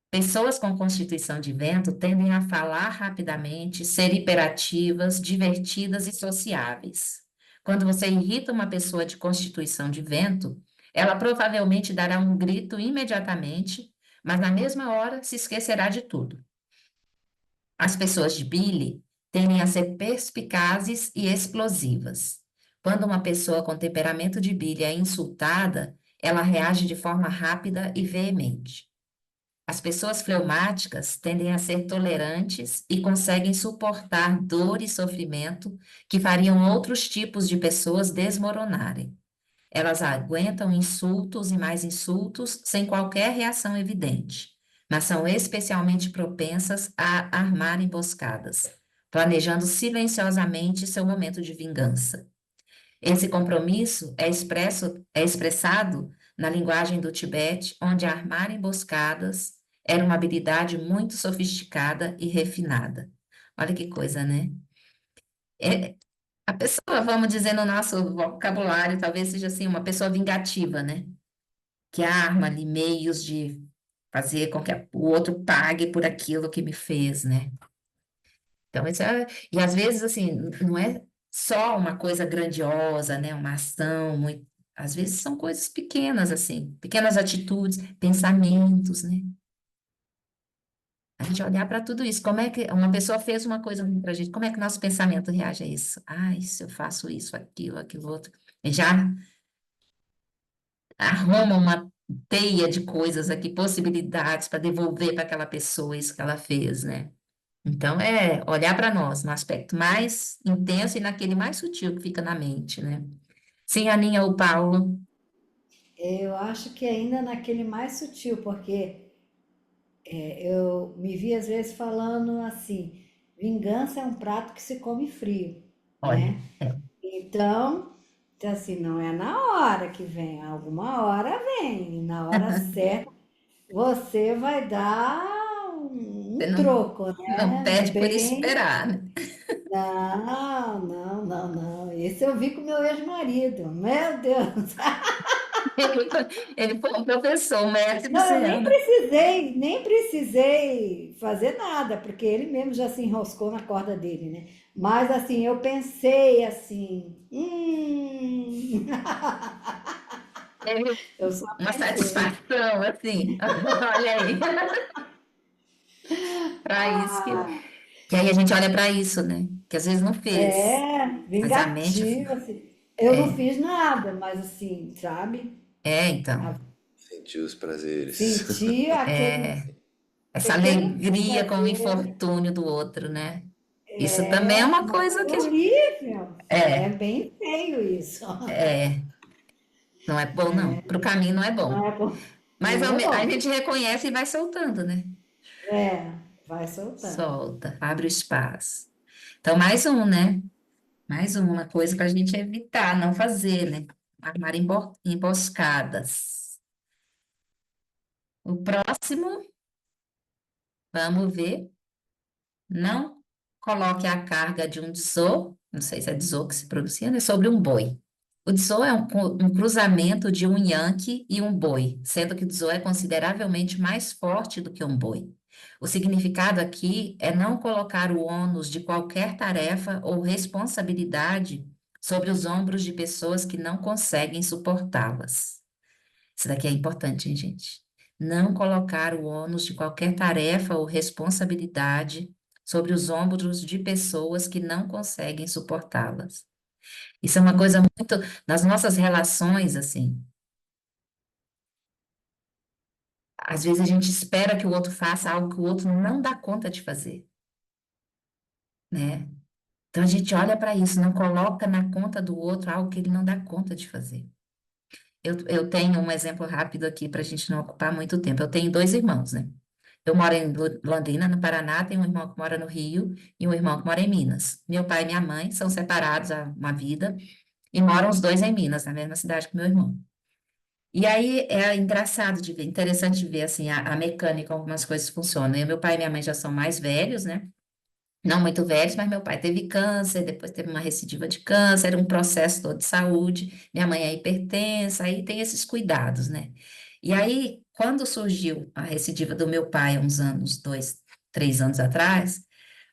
pessoas com constituição de vento tendem a falar rapidamente, ser hiperativas, divertidas e sociáveis. Quando você irrita uma pessoa de constituição de vento, ela provavelmente dará um grito imediatamente, mas na mesma hora se esquecerá de tudo. As pessoas de bile tendem a ser perspicazes e explosivas. Quando uma pessoa com temperamento de bile é insultada, ela reage de forma rápida e veemente. As pessoas fleumáticas tendem a ser tolerantes e conseguem suportar dor e sofrimento que fariam outros tipos de pessoas desmoronarem. Elas aguentam insultos e mais insultos sem qualquer reação evidente, mas são especialmente propensas a armar emboscadas, planejando silenciosamente seu momento de vingança. Esse compromisso é expressado na linguagem do Tibete, onde armar emboscadas era uma habilidade muito sofisticada e refinada. Olha que coisa, né? É, a pessoa, vamos dizer, no nosso vocabulário, talvez seja assim, uma pessoa vingativa, né? Que arma ali meios de fazer com que o outro pague por aquilo que me fez, né? Então, e às vezes, assim, não é só uma coisa grandiosa, né? Uma ação muito. Às vezes são coisas pequenas, assim, pequenas atitudes, pensamentos, né? A gente olhar para tudo isso, como é que uma pessoa fez uma coisa ruim pra gente, como é que nosso pensamento reage a isso? Ai, se eu faço isso, aquilo outro. E já arruma uma teia de coisas aqui, possibilidades para devolver para aquela pessoa isso que ela fez, né? Então, é olhar para nós no aspecto mais intenso e naquele mais sutil que fica na mente, né? Sim, Aninha, o Paulo. Eu acho que ainda naquele mais sutil, porque eu me vi às vezes falando assim, vingança é um prato que se come frio, Olha, né? Então, assim, não é na hora que vem, alguma hora vem, e na hora certa você vai dar você um não, troco, não né? perde por Bem, esperar, né? não, não, não, não. Esse eu vi com meu ex-marido, meu Deus. Ele, ele foi um professor, um mestre do Não, eu nem céu, né? precisei, nem precisei fazer nada, porque ele mesmo já se enroscou na corda dele, né? Mas assim, eu pensei assim, Teve eu só uma pensei. satisfação, assim. Olha aí, para isso Ah, que aí a gente olha para isso, né? Que às vezes não fez, mas a mente vingativa, assim. Eu não é, fiz nada, mas assim, sabe? então, Sentiu os prazeres. Senti aquele é, essa pequeno alegria com o prazer. infortúnio do outro, né? Isso também é É, uma não, coisa é que horrível. É é, bem feio isso. é, não é bom, não. Para o caminho não é bom. Não é bom. Mas Não é a bom. gente reconhece e vai soltando, né? É, vai soltando. Solta, abre o espaço. Então, mais um, né? Mais uma coisa para a gente evitar, não fazer, né? Armar emboscadas. O próximo, vamos ver. Não coloque a carga de um dzô, não sei se é dzô que se pronuncia, né? Sobre um boi. O dzô é um cruzamento de um Yankee e um boi, sendo que o dzô é consideravelmente mais forte do que um boi. O significado aqui é não colocar o ônus de qualquer tarefa ou responsabilidade sobre os ombros de pessoas que não conseguem suportá-las. Isso daqui é importante, hein, gente? Não colocar o ônus de qualquer tarefa ou responsabilidade sobre os ombros de pessoas que não conseguem suportá-las. Isso é uma coisa muito nas nossas relações, assim. Às vezes a gente espera que o outro faça algo que o outro não dá conta de fazer, né? Então a gente olha para isso, não coloca na conta do outro algo que ele não dá conta de fazer. Eu tenho um exemplo rápido aqui para a gente não ocupar muito tempo. Eu tenho dois irmãos, né? Eu moro em Londrina, no Paraná, tenho um irmão que mora no Rio e um irmão que mora em Minas. Meu pai e minha mãe são separados há uma vida e moram os dois em Minas, na mesma cidade que meu irmão. E aí é engraçado de ver, interessante de ver assim a mecânica, como as coisas funcionam. E meu pai e minha mãe já são mais velhos, né? Não muito velhos, mas meu pai teve câncer, depois teve uma recidiva de câncer, um processo todo de saúde. Minha mãe é hipertensa, aí tem esses cuidados, né? E aí, quando surgiu a recidiva do meu pai, há uns anos, 2, 3 anos atrás,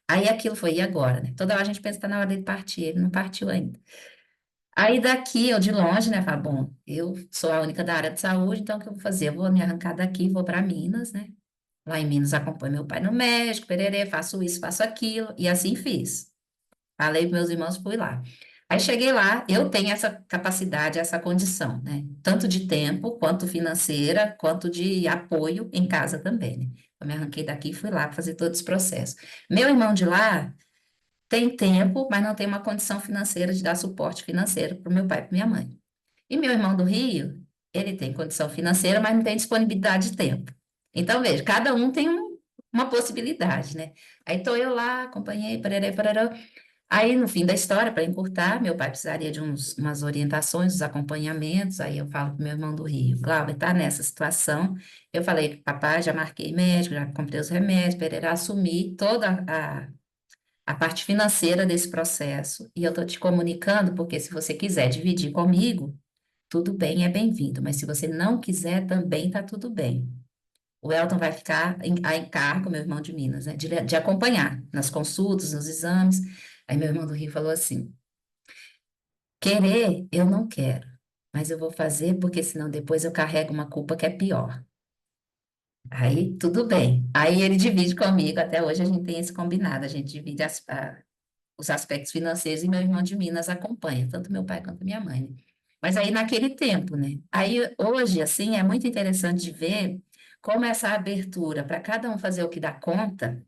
aí aquilo foi, e agora, né? Toda hora a gente pensa que está na hora dele partir, ele não partiu ainda. Aí daqui, eu de longe, né, falo, bom, eu sou a única da área de saúde, então o que eu vou fazer? Eu vou me arrancar daqui, vou para Minas, né? Lá em Minas acompanho meu pai no médico, pererê, faço isso, faço aquilo, e assim fiz. Falei para meus irmãos, fui lá. Aí cheguei lá, eu tenho essa capacidade, essa condição, né? Tanto de tempo, quanto financeira, quanto de apoio em casa também, né? Eu me arranquei daqui e fui lá fazer todos os processos. Meu irmão de lá tem tempo, mas não tem uma condição financeira de dar suporte financeiro para o meu pai e para minha mãe. E meu irmão do Rio, ele tem condição financeira, mas não tem disponibilidade de tempo. Então, veja, cada um tem uma possibilidade, né? Aí estou eu lá, acompanhei, parará, parará. Aí, no fim da história, para encurtar, meu pai precisaria de umas orientações, uns acompanhamentos. Aí eu falo para meu irmão do Rio, Cláudio, está nessa situação. Eu falei, papai, já marquei médico, já comprei os remédios, Pereira, assumir toda a parte financeira desse processo. E eu estou te comunicando, porque se você quiser dividir comigo, tudo bem, é bem-vindo. Mas se você não quiser, também está tudo bem. O Elton vai ficar a encargo, meu irmão de Minas, né, de acompanhar nas consultas, nos exames. Aí meu irmão do Rio falou assim: querer, eu não quero, mas eu vou fazer porque senão depois eu carrego uma culpa que é pior. Aí tudo bem. Aí ele divide comigo, até hoje a gente tem esse combinado, a gente divide os aspectos financeiros e meu irmão de Minas acompanha, tanto meu pai quanto minha mãe, né? Mas aí naquele tempo, né? Aí hoje, assim, é muito interessante de ver como essa abertura para cada um fazer o que dá conta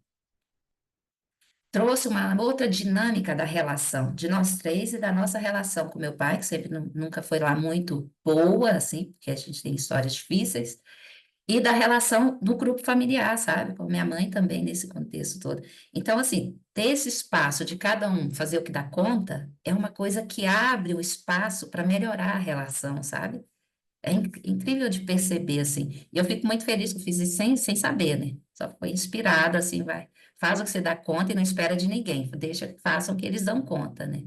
trouxe uma outra dinâmica da relação, de nós três e da nossa relação com meu pai, que sempre nunca foi lá muito boa, assim, porque a gente tem histórias difíceis, e da relação do grupo familiar, sabe? Com minha mãe também nesse contexto todo. Então, assim, ter esse espaço de cada um fazer o que dá conta é uma coisa que abre o espaço para melhorar a relação, sabe? É incrível de perceber, assim. E eu fico muito feliz que eu fiz isso sem saber, né? Só foi inspirada, assim, vai. Faz o que você dá conta e não espera de ninguém. Deixa, façam o que eles dão conta, né?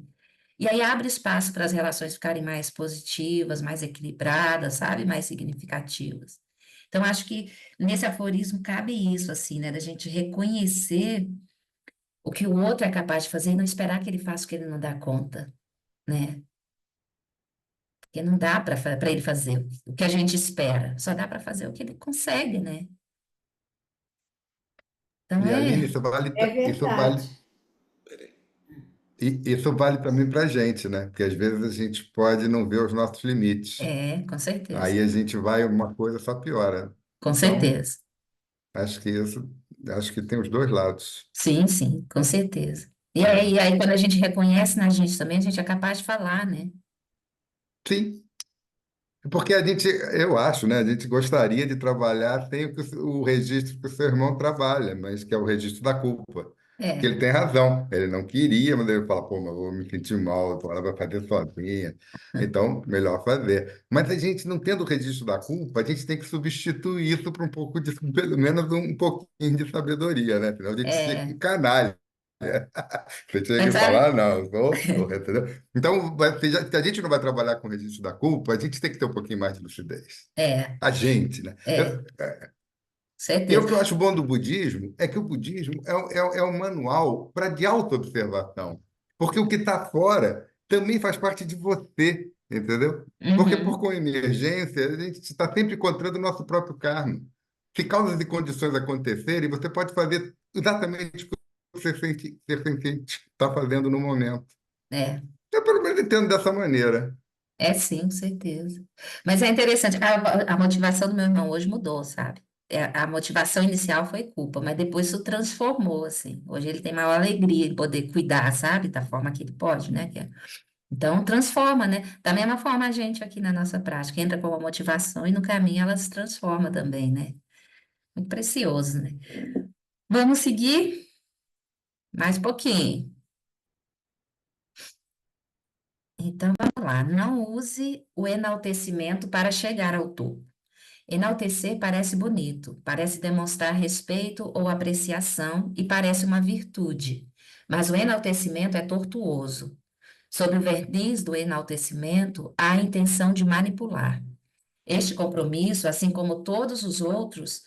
E aí abre espaço para as relações ficarem mais positivas, mais equilibradas, sabe? Mais significativas. Então, acho que nesse aforismo cabe isso, assim, né? Da gente reconhecer o que o outro é capaz de fazer e não esperar que ele faça o que ele não dá conta, né? Porque não dá para ele fazer o que a gente espera, só dá para fazer o que ele consegue, né? Então E Aline, É verdade. isso vale também para a gente, né? Porque às vezes a gente pode não ver os nossos limites. com certeza, Aí a gente vai, uma coisa só piora. com Então, certeza. acho que acho que tem os dois lados. Sim, sim, com certeza. É. E aí, quando a gente reconhece na gente também, a gente é capaz de falar, né? Sim, porque a gente, eu acho, né? A gente gostaria de trabalhar sem o registro que o seu irmão trabalha, mas que é o registro da culpa. Que É, ele tem razão. Ele não queria, mas ele fala, pô, mas eu vou me sentir mal, então ela vai fazer sozinha. Então, melhor fazer. Mas a gente, não tendo o registro da culpa, a gente tem que substituir isso por um pouco de, pelo menos um pouquinho de sabedoria, né? Senão a gente fica é, um canalha. Você tinha que mas falar, não, eu sou, entendeu? Então, se a gente não vai trabalhar com o registro da culpa, a gente tem que ter um pouquinho mais de lucidez. é, A gente, né? é, E o certeza. que eu acho bom do budismo é que o budismo é um manual para de autoobservação. Porque o que está fora também faz parte de você, entendeu? Porque por Uhum, coemergência, a gente está sempre encontrando o nosso próprio karma. Se causas e condições acontecerem, você pode fazer exatamente o que você está fazendo no momento. é. Eu, pelo menos, entendo dessa maneira. É sim, com certeza. Mas é interessante, a motivação do meu irmão hoje mudou, sabe? A motivação inicial foi culpa, mas depois isso transformou, assim. Hoje ele tem maior alegria de poder cuidar, sabe? Da forma que ele pode, né? Então, transforma, né? Da mesma forma a gente aqui na nossa prática, entra com uma motivação e no caminho ela se transforma também, né? Muito precioso, né? Vamos seguir mais um pouquinho. Então, vamos lá. Não use o enaltecimento para chegar ao topo. Enaltecer parece bonito, parece demonstrar respeito ou apreciação e parece uma virtude, mas o enaltecimento é tortuoso. Sob o verniz do enaltecimento, há a intenção de manipular. Este compromisso, assim como todos os outros,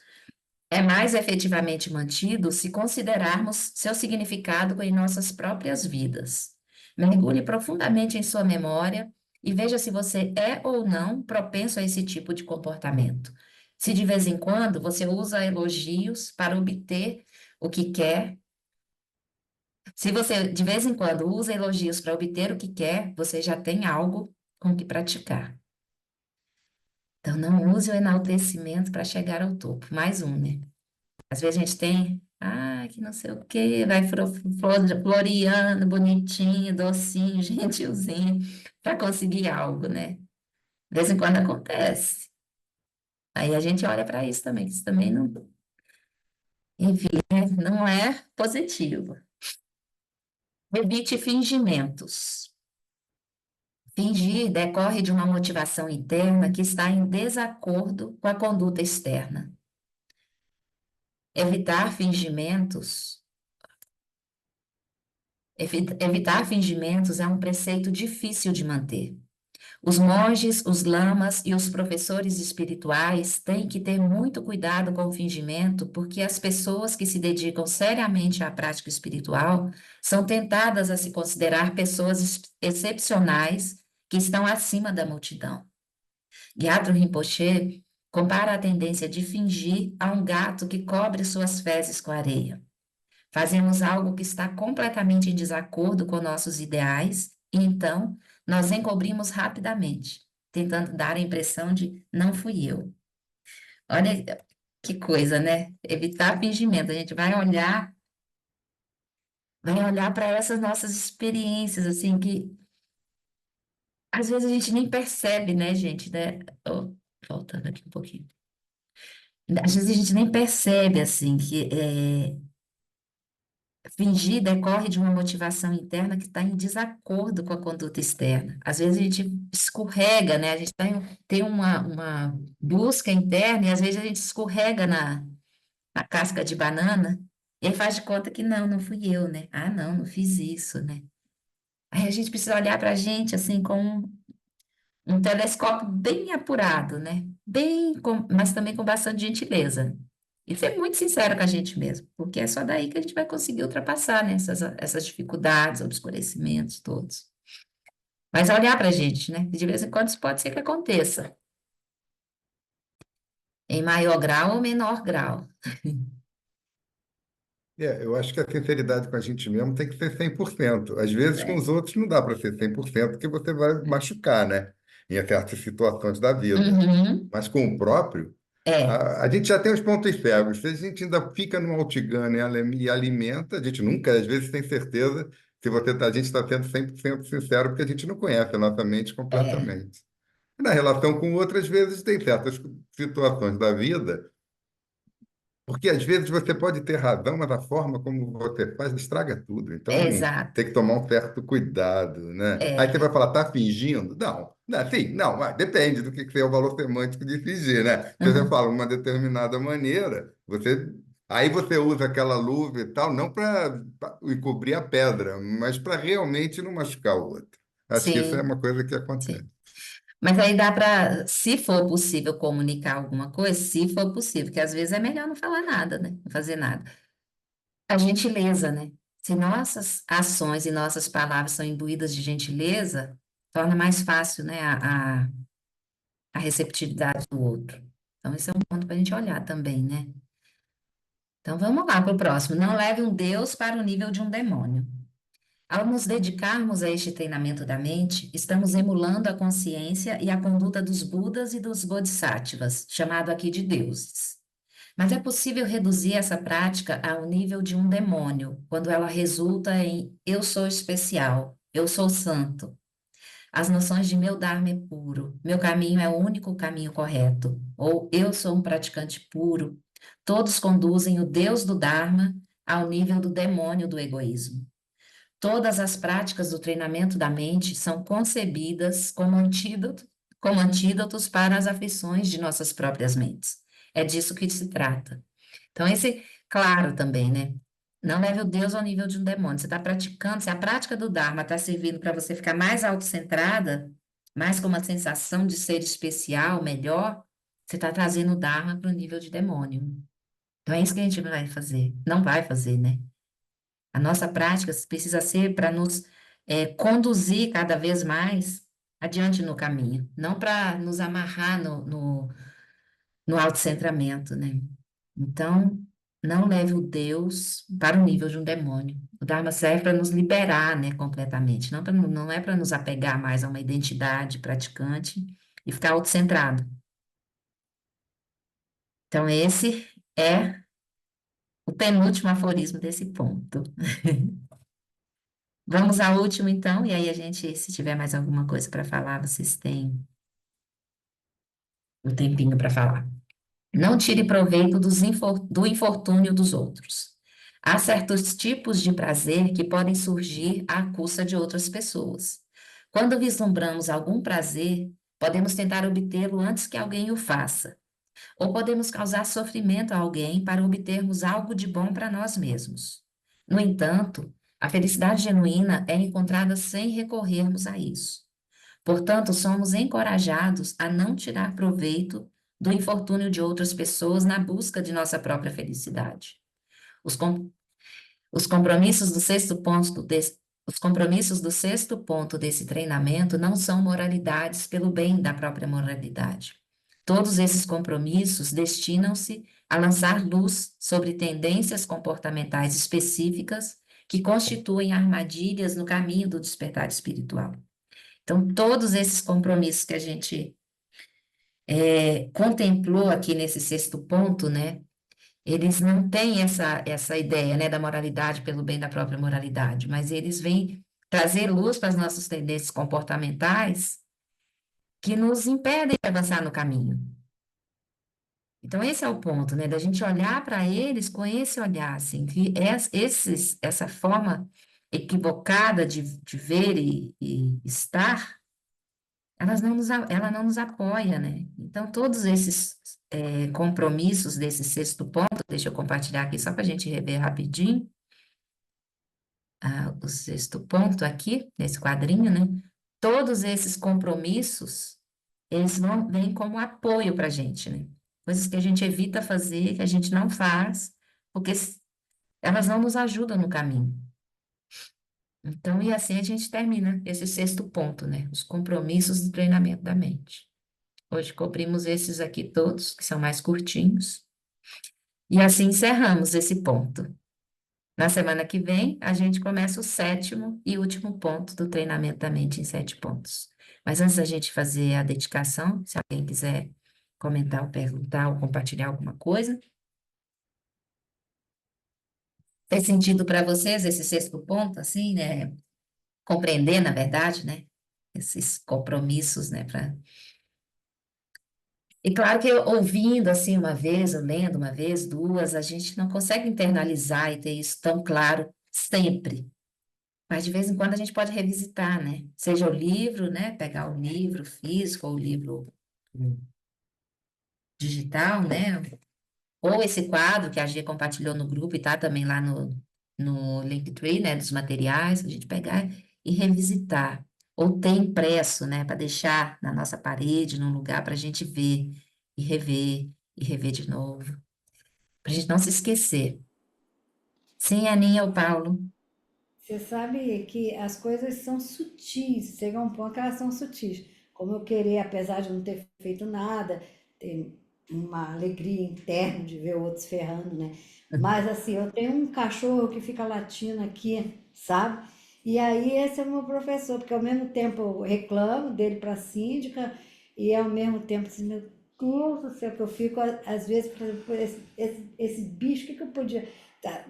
é mais efetivamente mantido se considerarmos seu significado em nossas próprias vidas. Mergulhe profundamente em sua memória e veja se você é ou não propenso a esse tipo de comportamento. Se de vez em quando você usa elogios para obter o que quer, se você de vez em quando usa elogios para obter o que quer, você já tem algo com que praticar. Então, não use o enaltecimento para chegar ao topo. Mais um, né? Às vezes a gente tem, que não sei o quê, vai floreando, bonitinho, docinho, gentilzinho, para conseguir algo, né? De vez em quando acontece. Aí a gente olha para isso também, que isso também não, enfim, né? Não é positivo. Evite fingimentos. Fingir decorre de uma motivação interna que está em desacordo com a conduta externa. Evitar fingimentos. Evitar fingimentos é um preceito difícil de manter. Os monges, os lamas e os professores espirituais têm que ter muito cuidado com o fingimento, porque as pessoas que se dedicam seriamente à prática espiritual são tentadas a se considerar pessoas excepcionais que estão acima da multidão. Gyatro Rinpoche compara a tendência de fingir a um gato que cobre suas fezes com areia. Fazemos algo que está completamente em desacordo com nossos ideais e então nós encobrimos rapidamente, tentando dar a impressão de não fui eu. Olha que coisa, né? Evitar fingimento. A gente vai olhar para essas nossas experiências, assim, que às vezes a gente nem percebe, né, gente, né? Oh, voltando aqui um pouquinho. Às vezes a gente nem percebe, assim, que fingir decorre de uma motivação interna que está em desacordo com a conduta externa. Às vezes a gente escorrega, né? A gente tem uma busca interna e às vezes a gente escorrega na casca de banana e aí faz de conta que não fui eu, né? Ah, não fiz isso, né? Aí a gente precisa olhar para a gente assim com um telescópio bem apurado, né? Mas também com bastante gentileza. E ser muito sincero com a gente mesmo, porque é só daí que a gente vai conseguir ultrapassar, né, essas dificuldades, obscurecimentos todos. Mas olhar para a gente, né? De vez em quando isso pode ser que aconteça. Em maior grau ou menor grau. Eu acho que a sinceridade com a gente mesmo tem que ser 100%. Às vezes, com É. os outros, não dá para ser 100%, porque você vai machucar, né? Em certas situações da vida. Uhum. Mas com o próprio, É, a gente já tem os pontos cegos. Se a gente ainda fica no altigano e alimenta, a gente nunca, às vezes, tem certeza se a gente está sendo 100% sincero, porque a gente não conhece a nossa mente é, completamente. Na relação com outras vezes, tem certas situações da vida, porque às vezes você pode ter razão, mas a forma como você faz estraga tudo. Então, exato. tem que tomar um certo cuidado, né? Aí você É, vai falar, tá fingindo? Não, não, sim, não, mas depende do que é o valor semântico de fingir, né? Se você uhum, fala de uma determinada maneira, aí você usa aquela luva e tal, não para encobrir a pedra, mas para realmente não machucar o outro. Acho que isso é sim, uma coisa que sim. acontece. Mas aí dá para, se for possível comunicar alguma coisa, se for possível, porque às vezes é melhor não falar nada, né? Não fazer nada. A gentileza, né? Se nossas ações e nossas palavras são imbuídas de gentileza, torna mais fácil, né, a receptividade do outro. Então, esse é um ponto para a gente olhar também, né? Então, vamos lá para o próximo. Não leve um Deus para o nível de um demônio. Ao nos dedicarmos a este treinamento da mente, estamos emulando a consciência e a conduta dos Budas e dos Bodhisattvas, chamado aqui de deuses. Mas é possível reduzir essa prática ao nível de um demônio, quando ela resulta em eu sou especial, eu sou santo. As noções de meu Dharma é puro, meu caminho é o único caminho correto, ou eu sou um praticante puro, todos conduzem o Deus do Dharma ao nível do demônio do egoísmo. Todas as práticas do treinamento da mente são concebidas como antídotos para as aflições de nossas próprias mentes. É disso que se trata. Então, claro também, né? Não leve o Deus ao nível de um demônio. Você está praticando, se a prática do Dharma está servindo para você ficar mais autocentrada, mais com uma sensação de ser especial, melhor, você está trazendo o Dharma para o nível de demônio. Então, é isso que a gente vai fazer. Não vai fazer, né? A nossa prática precisa ser para nos conduzir cada vez mais adiante no caminho, não para nos amarrar no autocentramento, né? Então, não leve o Deus para o nível de um demônio. O Dharma serve para nos liberar, né, completamente, não é para nos apegar mais a uma identidade praticante e ficar autocentrado. Então, esse é o penúltimo aforismo desse ponto. Vamos ao último, então, e aí a gente, se tiver mais alguma coisa para falar, vocês têm o tempinho para falar. Não tire proveito do infortúnio dos outros. Há certos tipos de prazer que podem surgir à custa de outras pessoas. Quando vislumbramos algum prazer, podemos tentar obtê-lo antes que alguém o faça, ou podemos causar sofrimento a alguém para obtermos algo de bom para nós mesmos. No entanto, a felicidade genuína é encontrada sem recorrermos a isso. Portanto, somos encorajados a não tirar proveito do infortúnio de outras pessoas na busca de nossa própria felicidade. Os, com- os compromissos do sexto ponto os compromissos do sexto ponto desse treinamento não são moralidades pelo bem da própria moralidade. Todos esses compromissos destinam-se a lançar luz sobre tendências comportamentais específicas que constituem armadilhas no caminho do despertar espiritual. Então, todos esses compromissos que a gente contemplou aqui nesse sexto ponto, né? Eles não têm essa ideia, né, da moralidade pelo bem da própria moralidade, mas eles vêm trazer luz para as nossas tendências comportamentais que nos impedem de avançar no caminho. Então, esse é o ponto, né, da gente olhar para eles com esse olhar, assim, que essa forma equivocada de ver e estar, ela não nos apoia, né? Então, todos esses compromissos desse sexto ponto, deixa eu compartilhar aqui só para a gente rever rapidinho, o sexto ponto aqui, nesse quadrinho, né? Todos esses compromissos, eles vêm como apoio para a gente, né? Coisas que a gente evita fazer, que a gente não faz, porque elas não nos ajudam no caminho. Então, e assim a gente termina esse sexto ponto, né? Os compromissos do treinamento da mente. Hoje cobrimos esses aqui todos, que são mais curtinhos. E assim encerramos esse ponto. Na semana que vem, a gente começa o sétimo e último ponto do treinamento da mente em 7 pontos. Mas antes da gente fazer a dedicação, se alguém quiser comentar ou perguntar ou compartilhar alguma coisa. Fez sentido para vocês esse sexto ponto, assim, né? Compreender, na verdade, né? Esses compromissos, né? E claro que ouvindo assim uma vez, ou lendo uma vez, duas, a gente não consegue internalizar e ter isso tão claro sempre. Mas de vez em quando a gente pode revisitar, né? Seja o livro, né? Pegar o livro físico ou o livro digital, né? Ou esse quadro que a Gia compartilhou no grupo e tá também lá no Linktree, né? Dos materiais, a gente pegar e revisitar. Ou ter impresso, né? Para deixar na nossa parede, num lugar para a gente ver e rever de novo. Para a gente não se esquecer. Sim, Aninha ou Paulo? Você sabe que as coisas são sutis, chega um ponto que elas são sutis. Como eu querer, apesar de não ter feito nada, ter uma alegria interna de ver outros ferrando, né? Mas assim, eu tenho um cachorro que fica latindo aqui, sabe? E aí esse é o meu professor, porque ao mesmo tempo eu reclamo dele para a síndica e ao mesmo tempo assim, meu Deus do céu, que eu fico às vezes, por exemplo, esse bicho, o que eu podia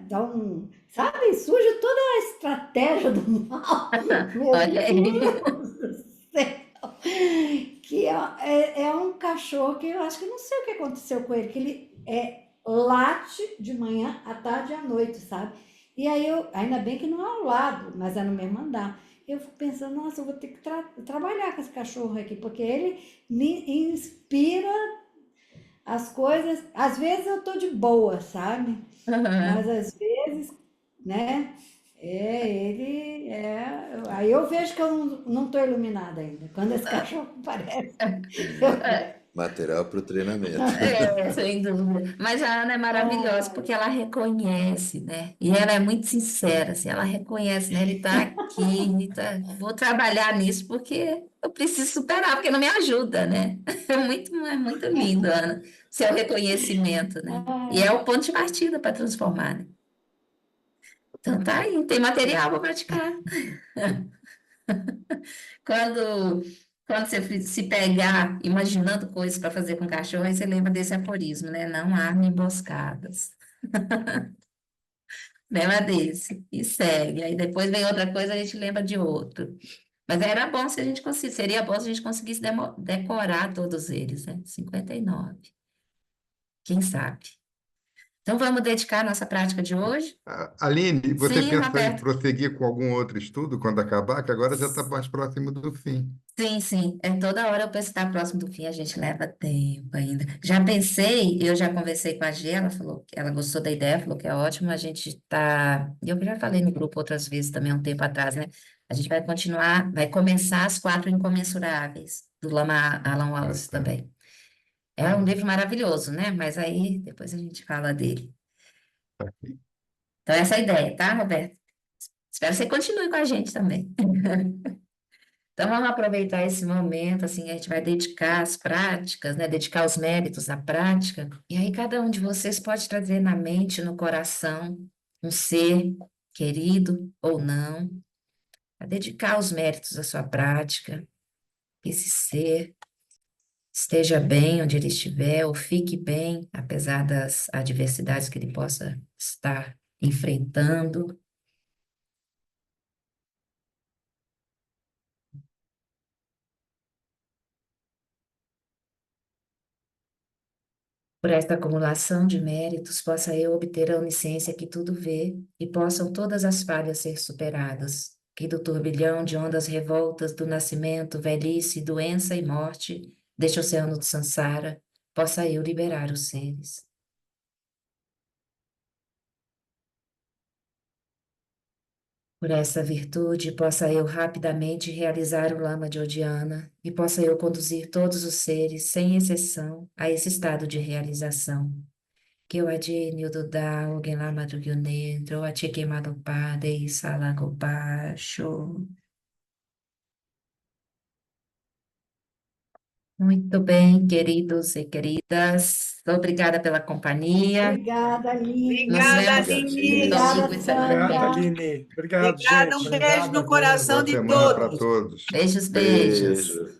dar um, sabe, surge toda a estratégia do mal. Meu Olha aí. Deus do céu. Que é um cachorro que eu acho que não sei o que aconteceu com ele, que ele late de manhã, à tarde e à noite, sabe? E aí ainda bem que não é ao lado, mas é no mesmo andar. Eu fico pensando, nossa, eu vou ter que trabalhar com esse cachorro aqui, porque ele me inspira as coisas. Às vezes eu tô de boa, sabe? Mas Aham. às vezes, né? Aí eu vejo que eu não estou iluminada ainda. Quando esse cachorro aparece, eu. Material para o treinamento. Sem dúvida. Mas a Ana é maravilhosa porque ela reconhece, né? E ela é muito sincera, assim, ela reconhece, né? Ele está aqui, vou trabalhar nisso porque eu preciso superar, porque não me ajuda, né? É muito lindo, Ana, seu reconhecimento, né? E é o ponto de partida para transformar, né? Então tá aí, tem material para praticar. Quando, quando você se pegar imaginando coisas para fazer com cachorro, aí você lembra desse aforismo, né? Não arme emboscadas. Lembra desse e segue. Aí depois vem outra coisa, a gente lembra de outro. Mas era bom se a gente conseguisse, seria bom se a gente conseguisse decorar todos eles, né? 59. Quem sabe? Então, vamos dedicar a nossa prática de hoje? Aline, você Sim, pensa em Roberto. prosseguir com algum outro estudo quando acabar? Que agora já está mais próximo do fim. Sim, sim. É toda hora eu penso que está próximo do fim, a gente leva tempo ainda. Já pensei, eu já conversei com a G, ela falou que ela gostou da ideia, falou que é ótimo. A gente tá. Eu já falei no grupo outras vezes também, um tempo atrás, né? A gente vai continuar, vai começar as 4 Incomensuráveis, do Lama Alan Ah, Wallace tá. também. É um livro maravilhoso, né? Mas aí depois a gente fala dele. Tá aqui. Então, essa é a ideia, tá, Roberto? Espero que você continue com a gente também. Então, vamos aproveitar esse momento, assim, a gente vai dedicar as práticas, né? Dedicar os méritos à prática. E aí, cada um de vocês pode trazer na mente, no coração, um ser querido ou não, a dedicar os méritos à sua prática. Que esse ser esteja bem onde ele estiver, ou fique bem, apesar das adversidades que ele possa estar enfrentando. Por esta acumulação de méritos, possa eu obter a onisciência que tudo vê e possam todas as falhas ser superadas. Que do turbilhão de ondas revoltas do nascimento, velhice, doença e morte, deste oceano do Sansara, possa eu liberar os seres. Por essa virtude, possa eu rapidamente realizar o lama de Odiana e possa eu conduzir todos os seres, sem exceção, a esse estado de realização. Que o adinho do da o lama do Yunedro, a queimado pade e salago baixo. Muito bem, queridos e queridas. Obrigada pela companhia. Obrigada, Nos Aline. Obrigada, vemos Aline. Obrigada, domingo, se Deus Obrigado, quiser. Sânia. Aline. Obrigado, Obrigada, gente. um beijo Obrigado a no todos. coração Boa de semana para todos. todos. Beijos, beijos. Beijo.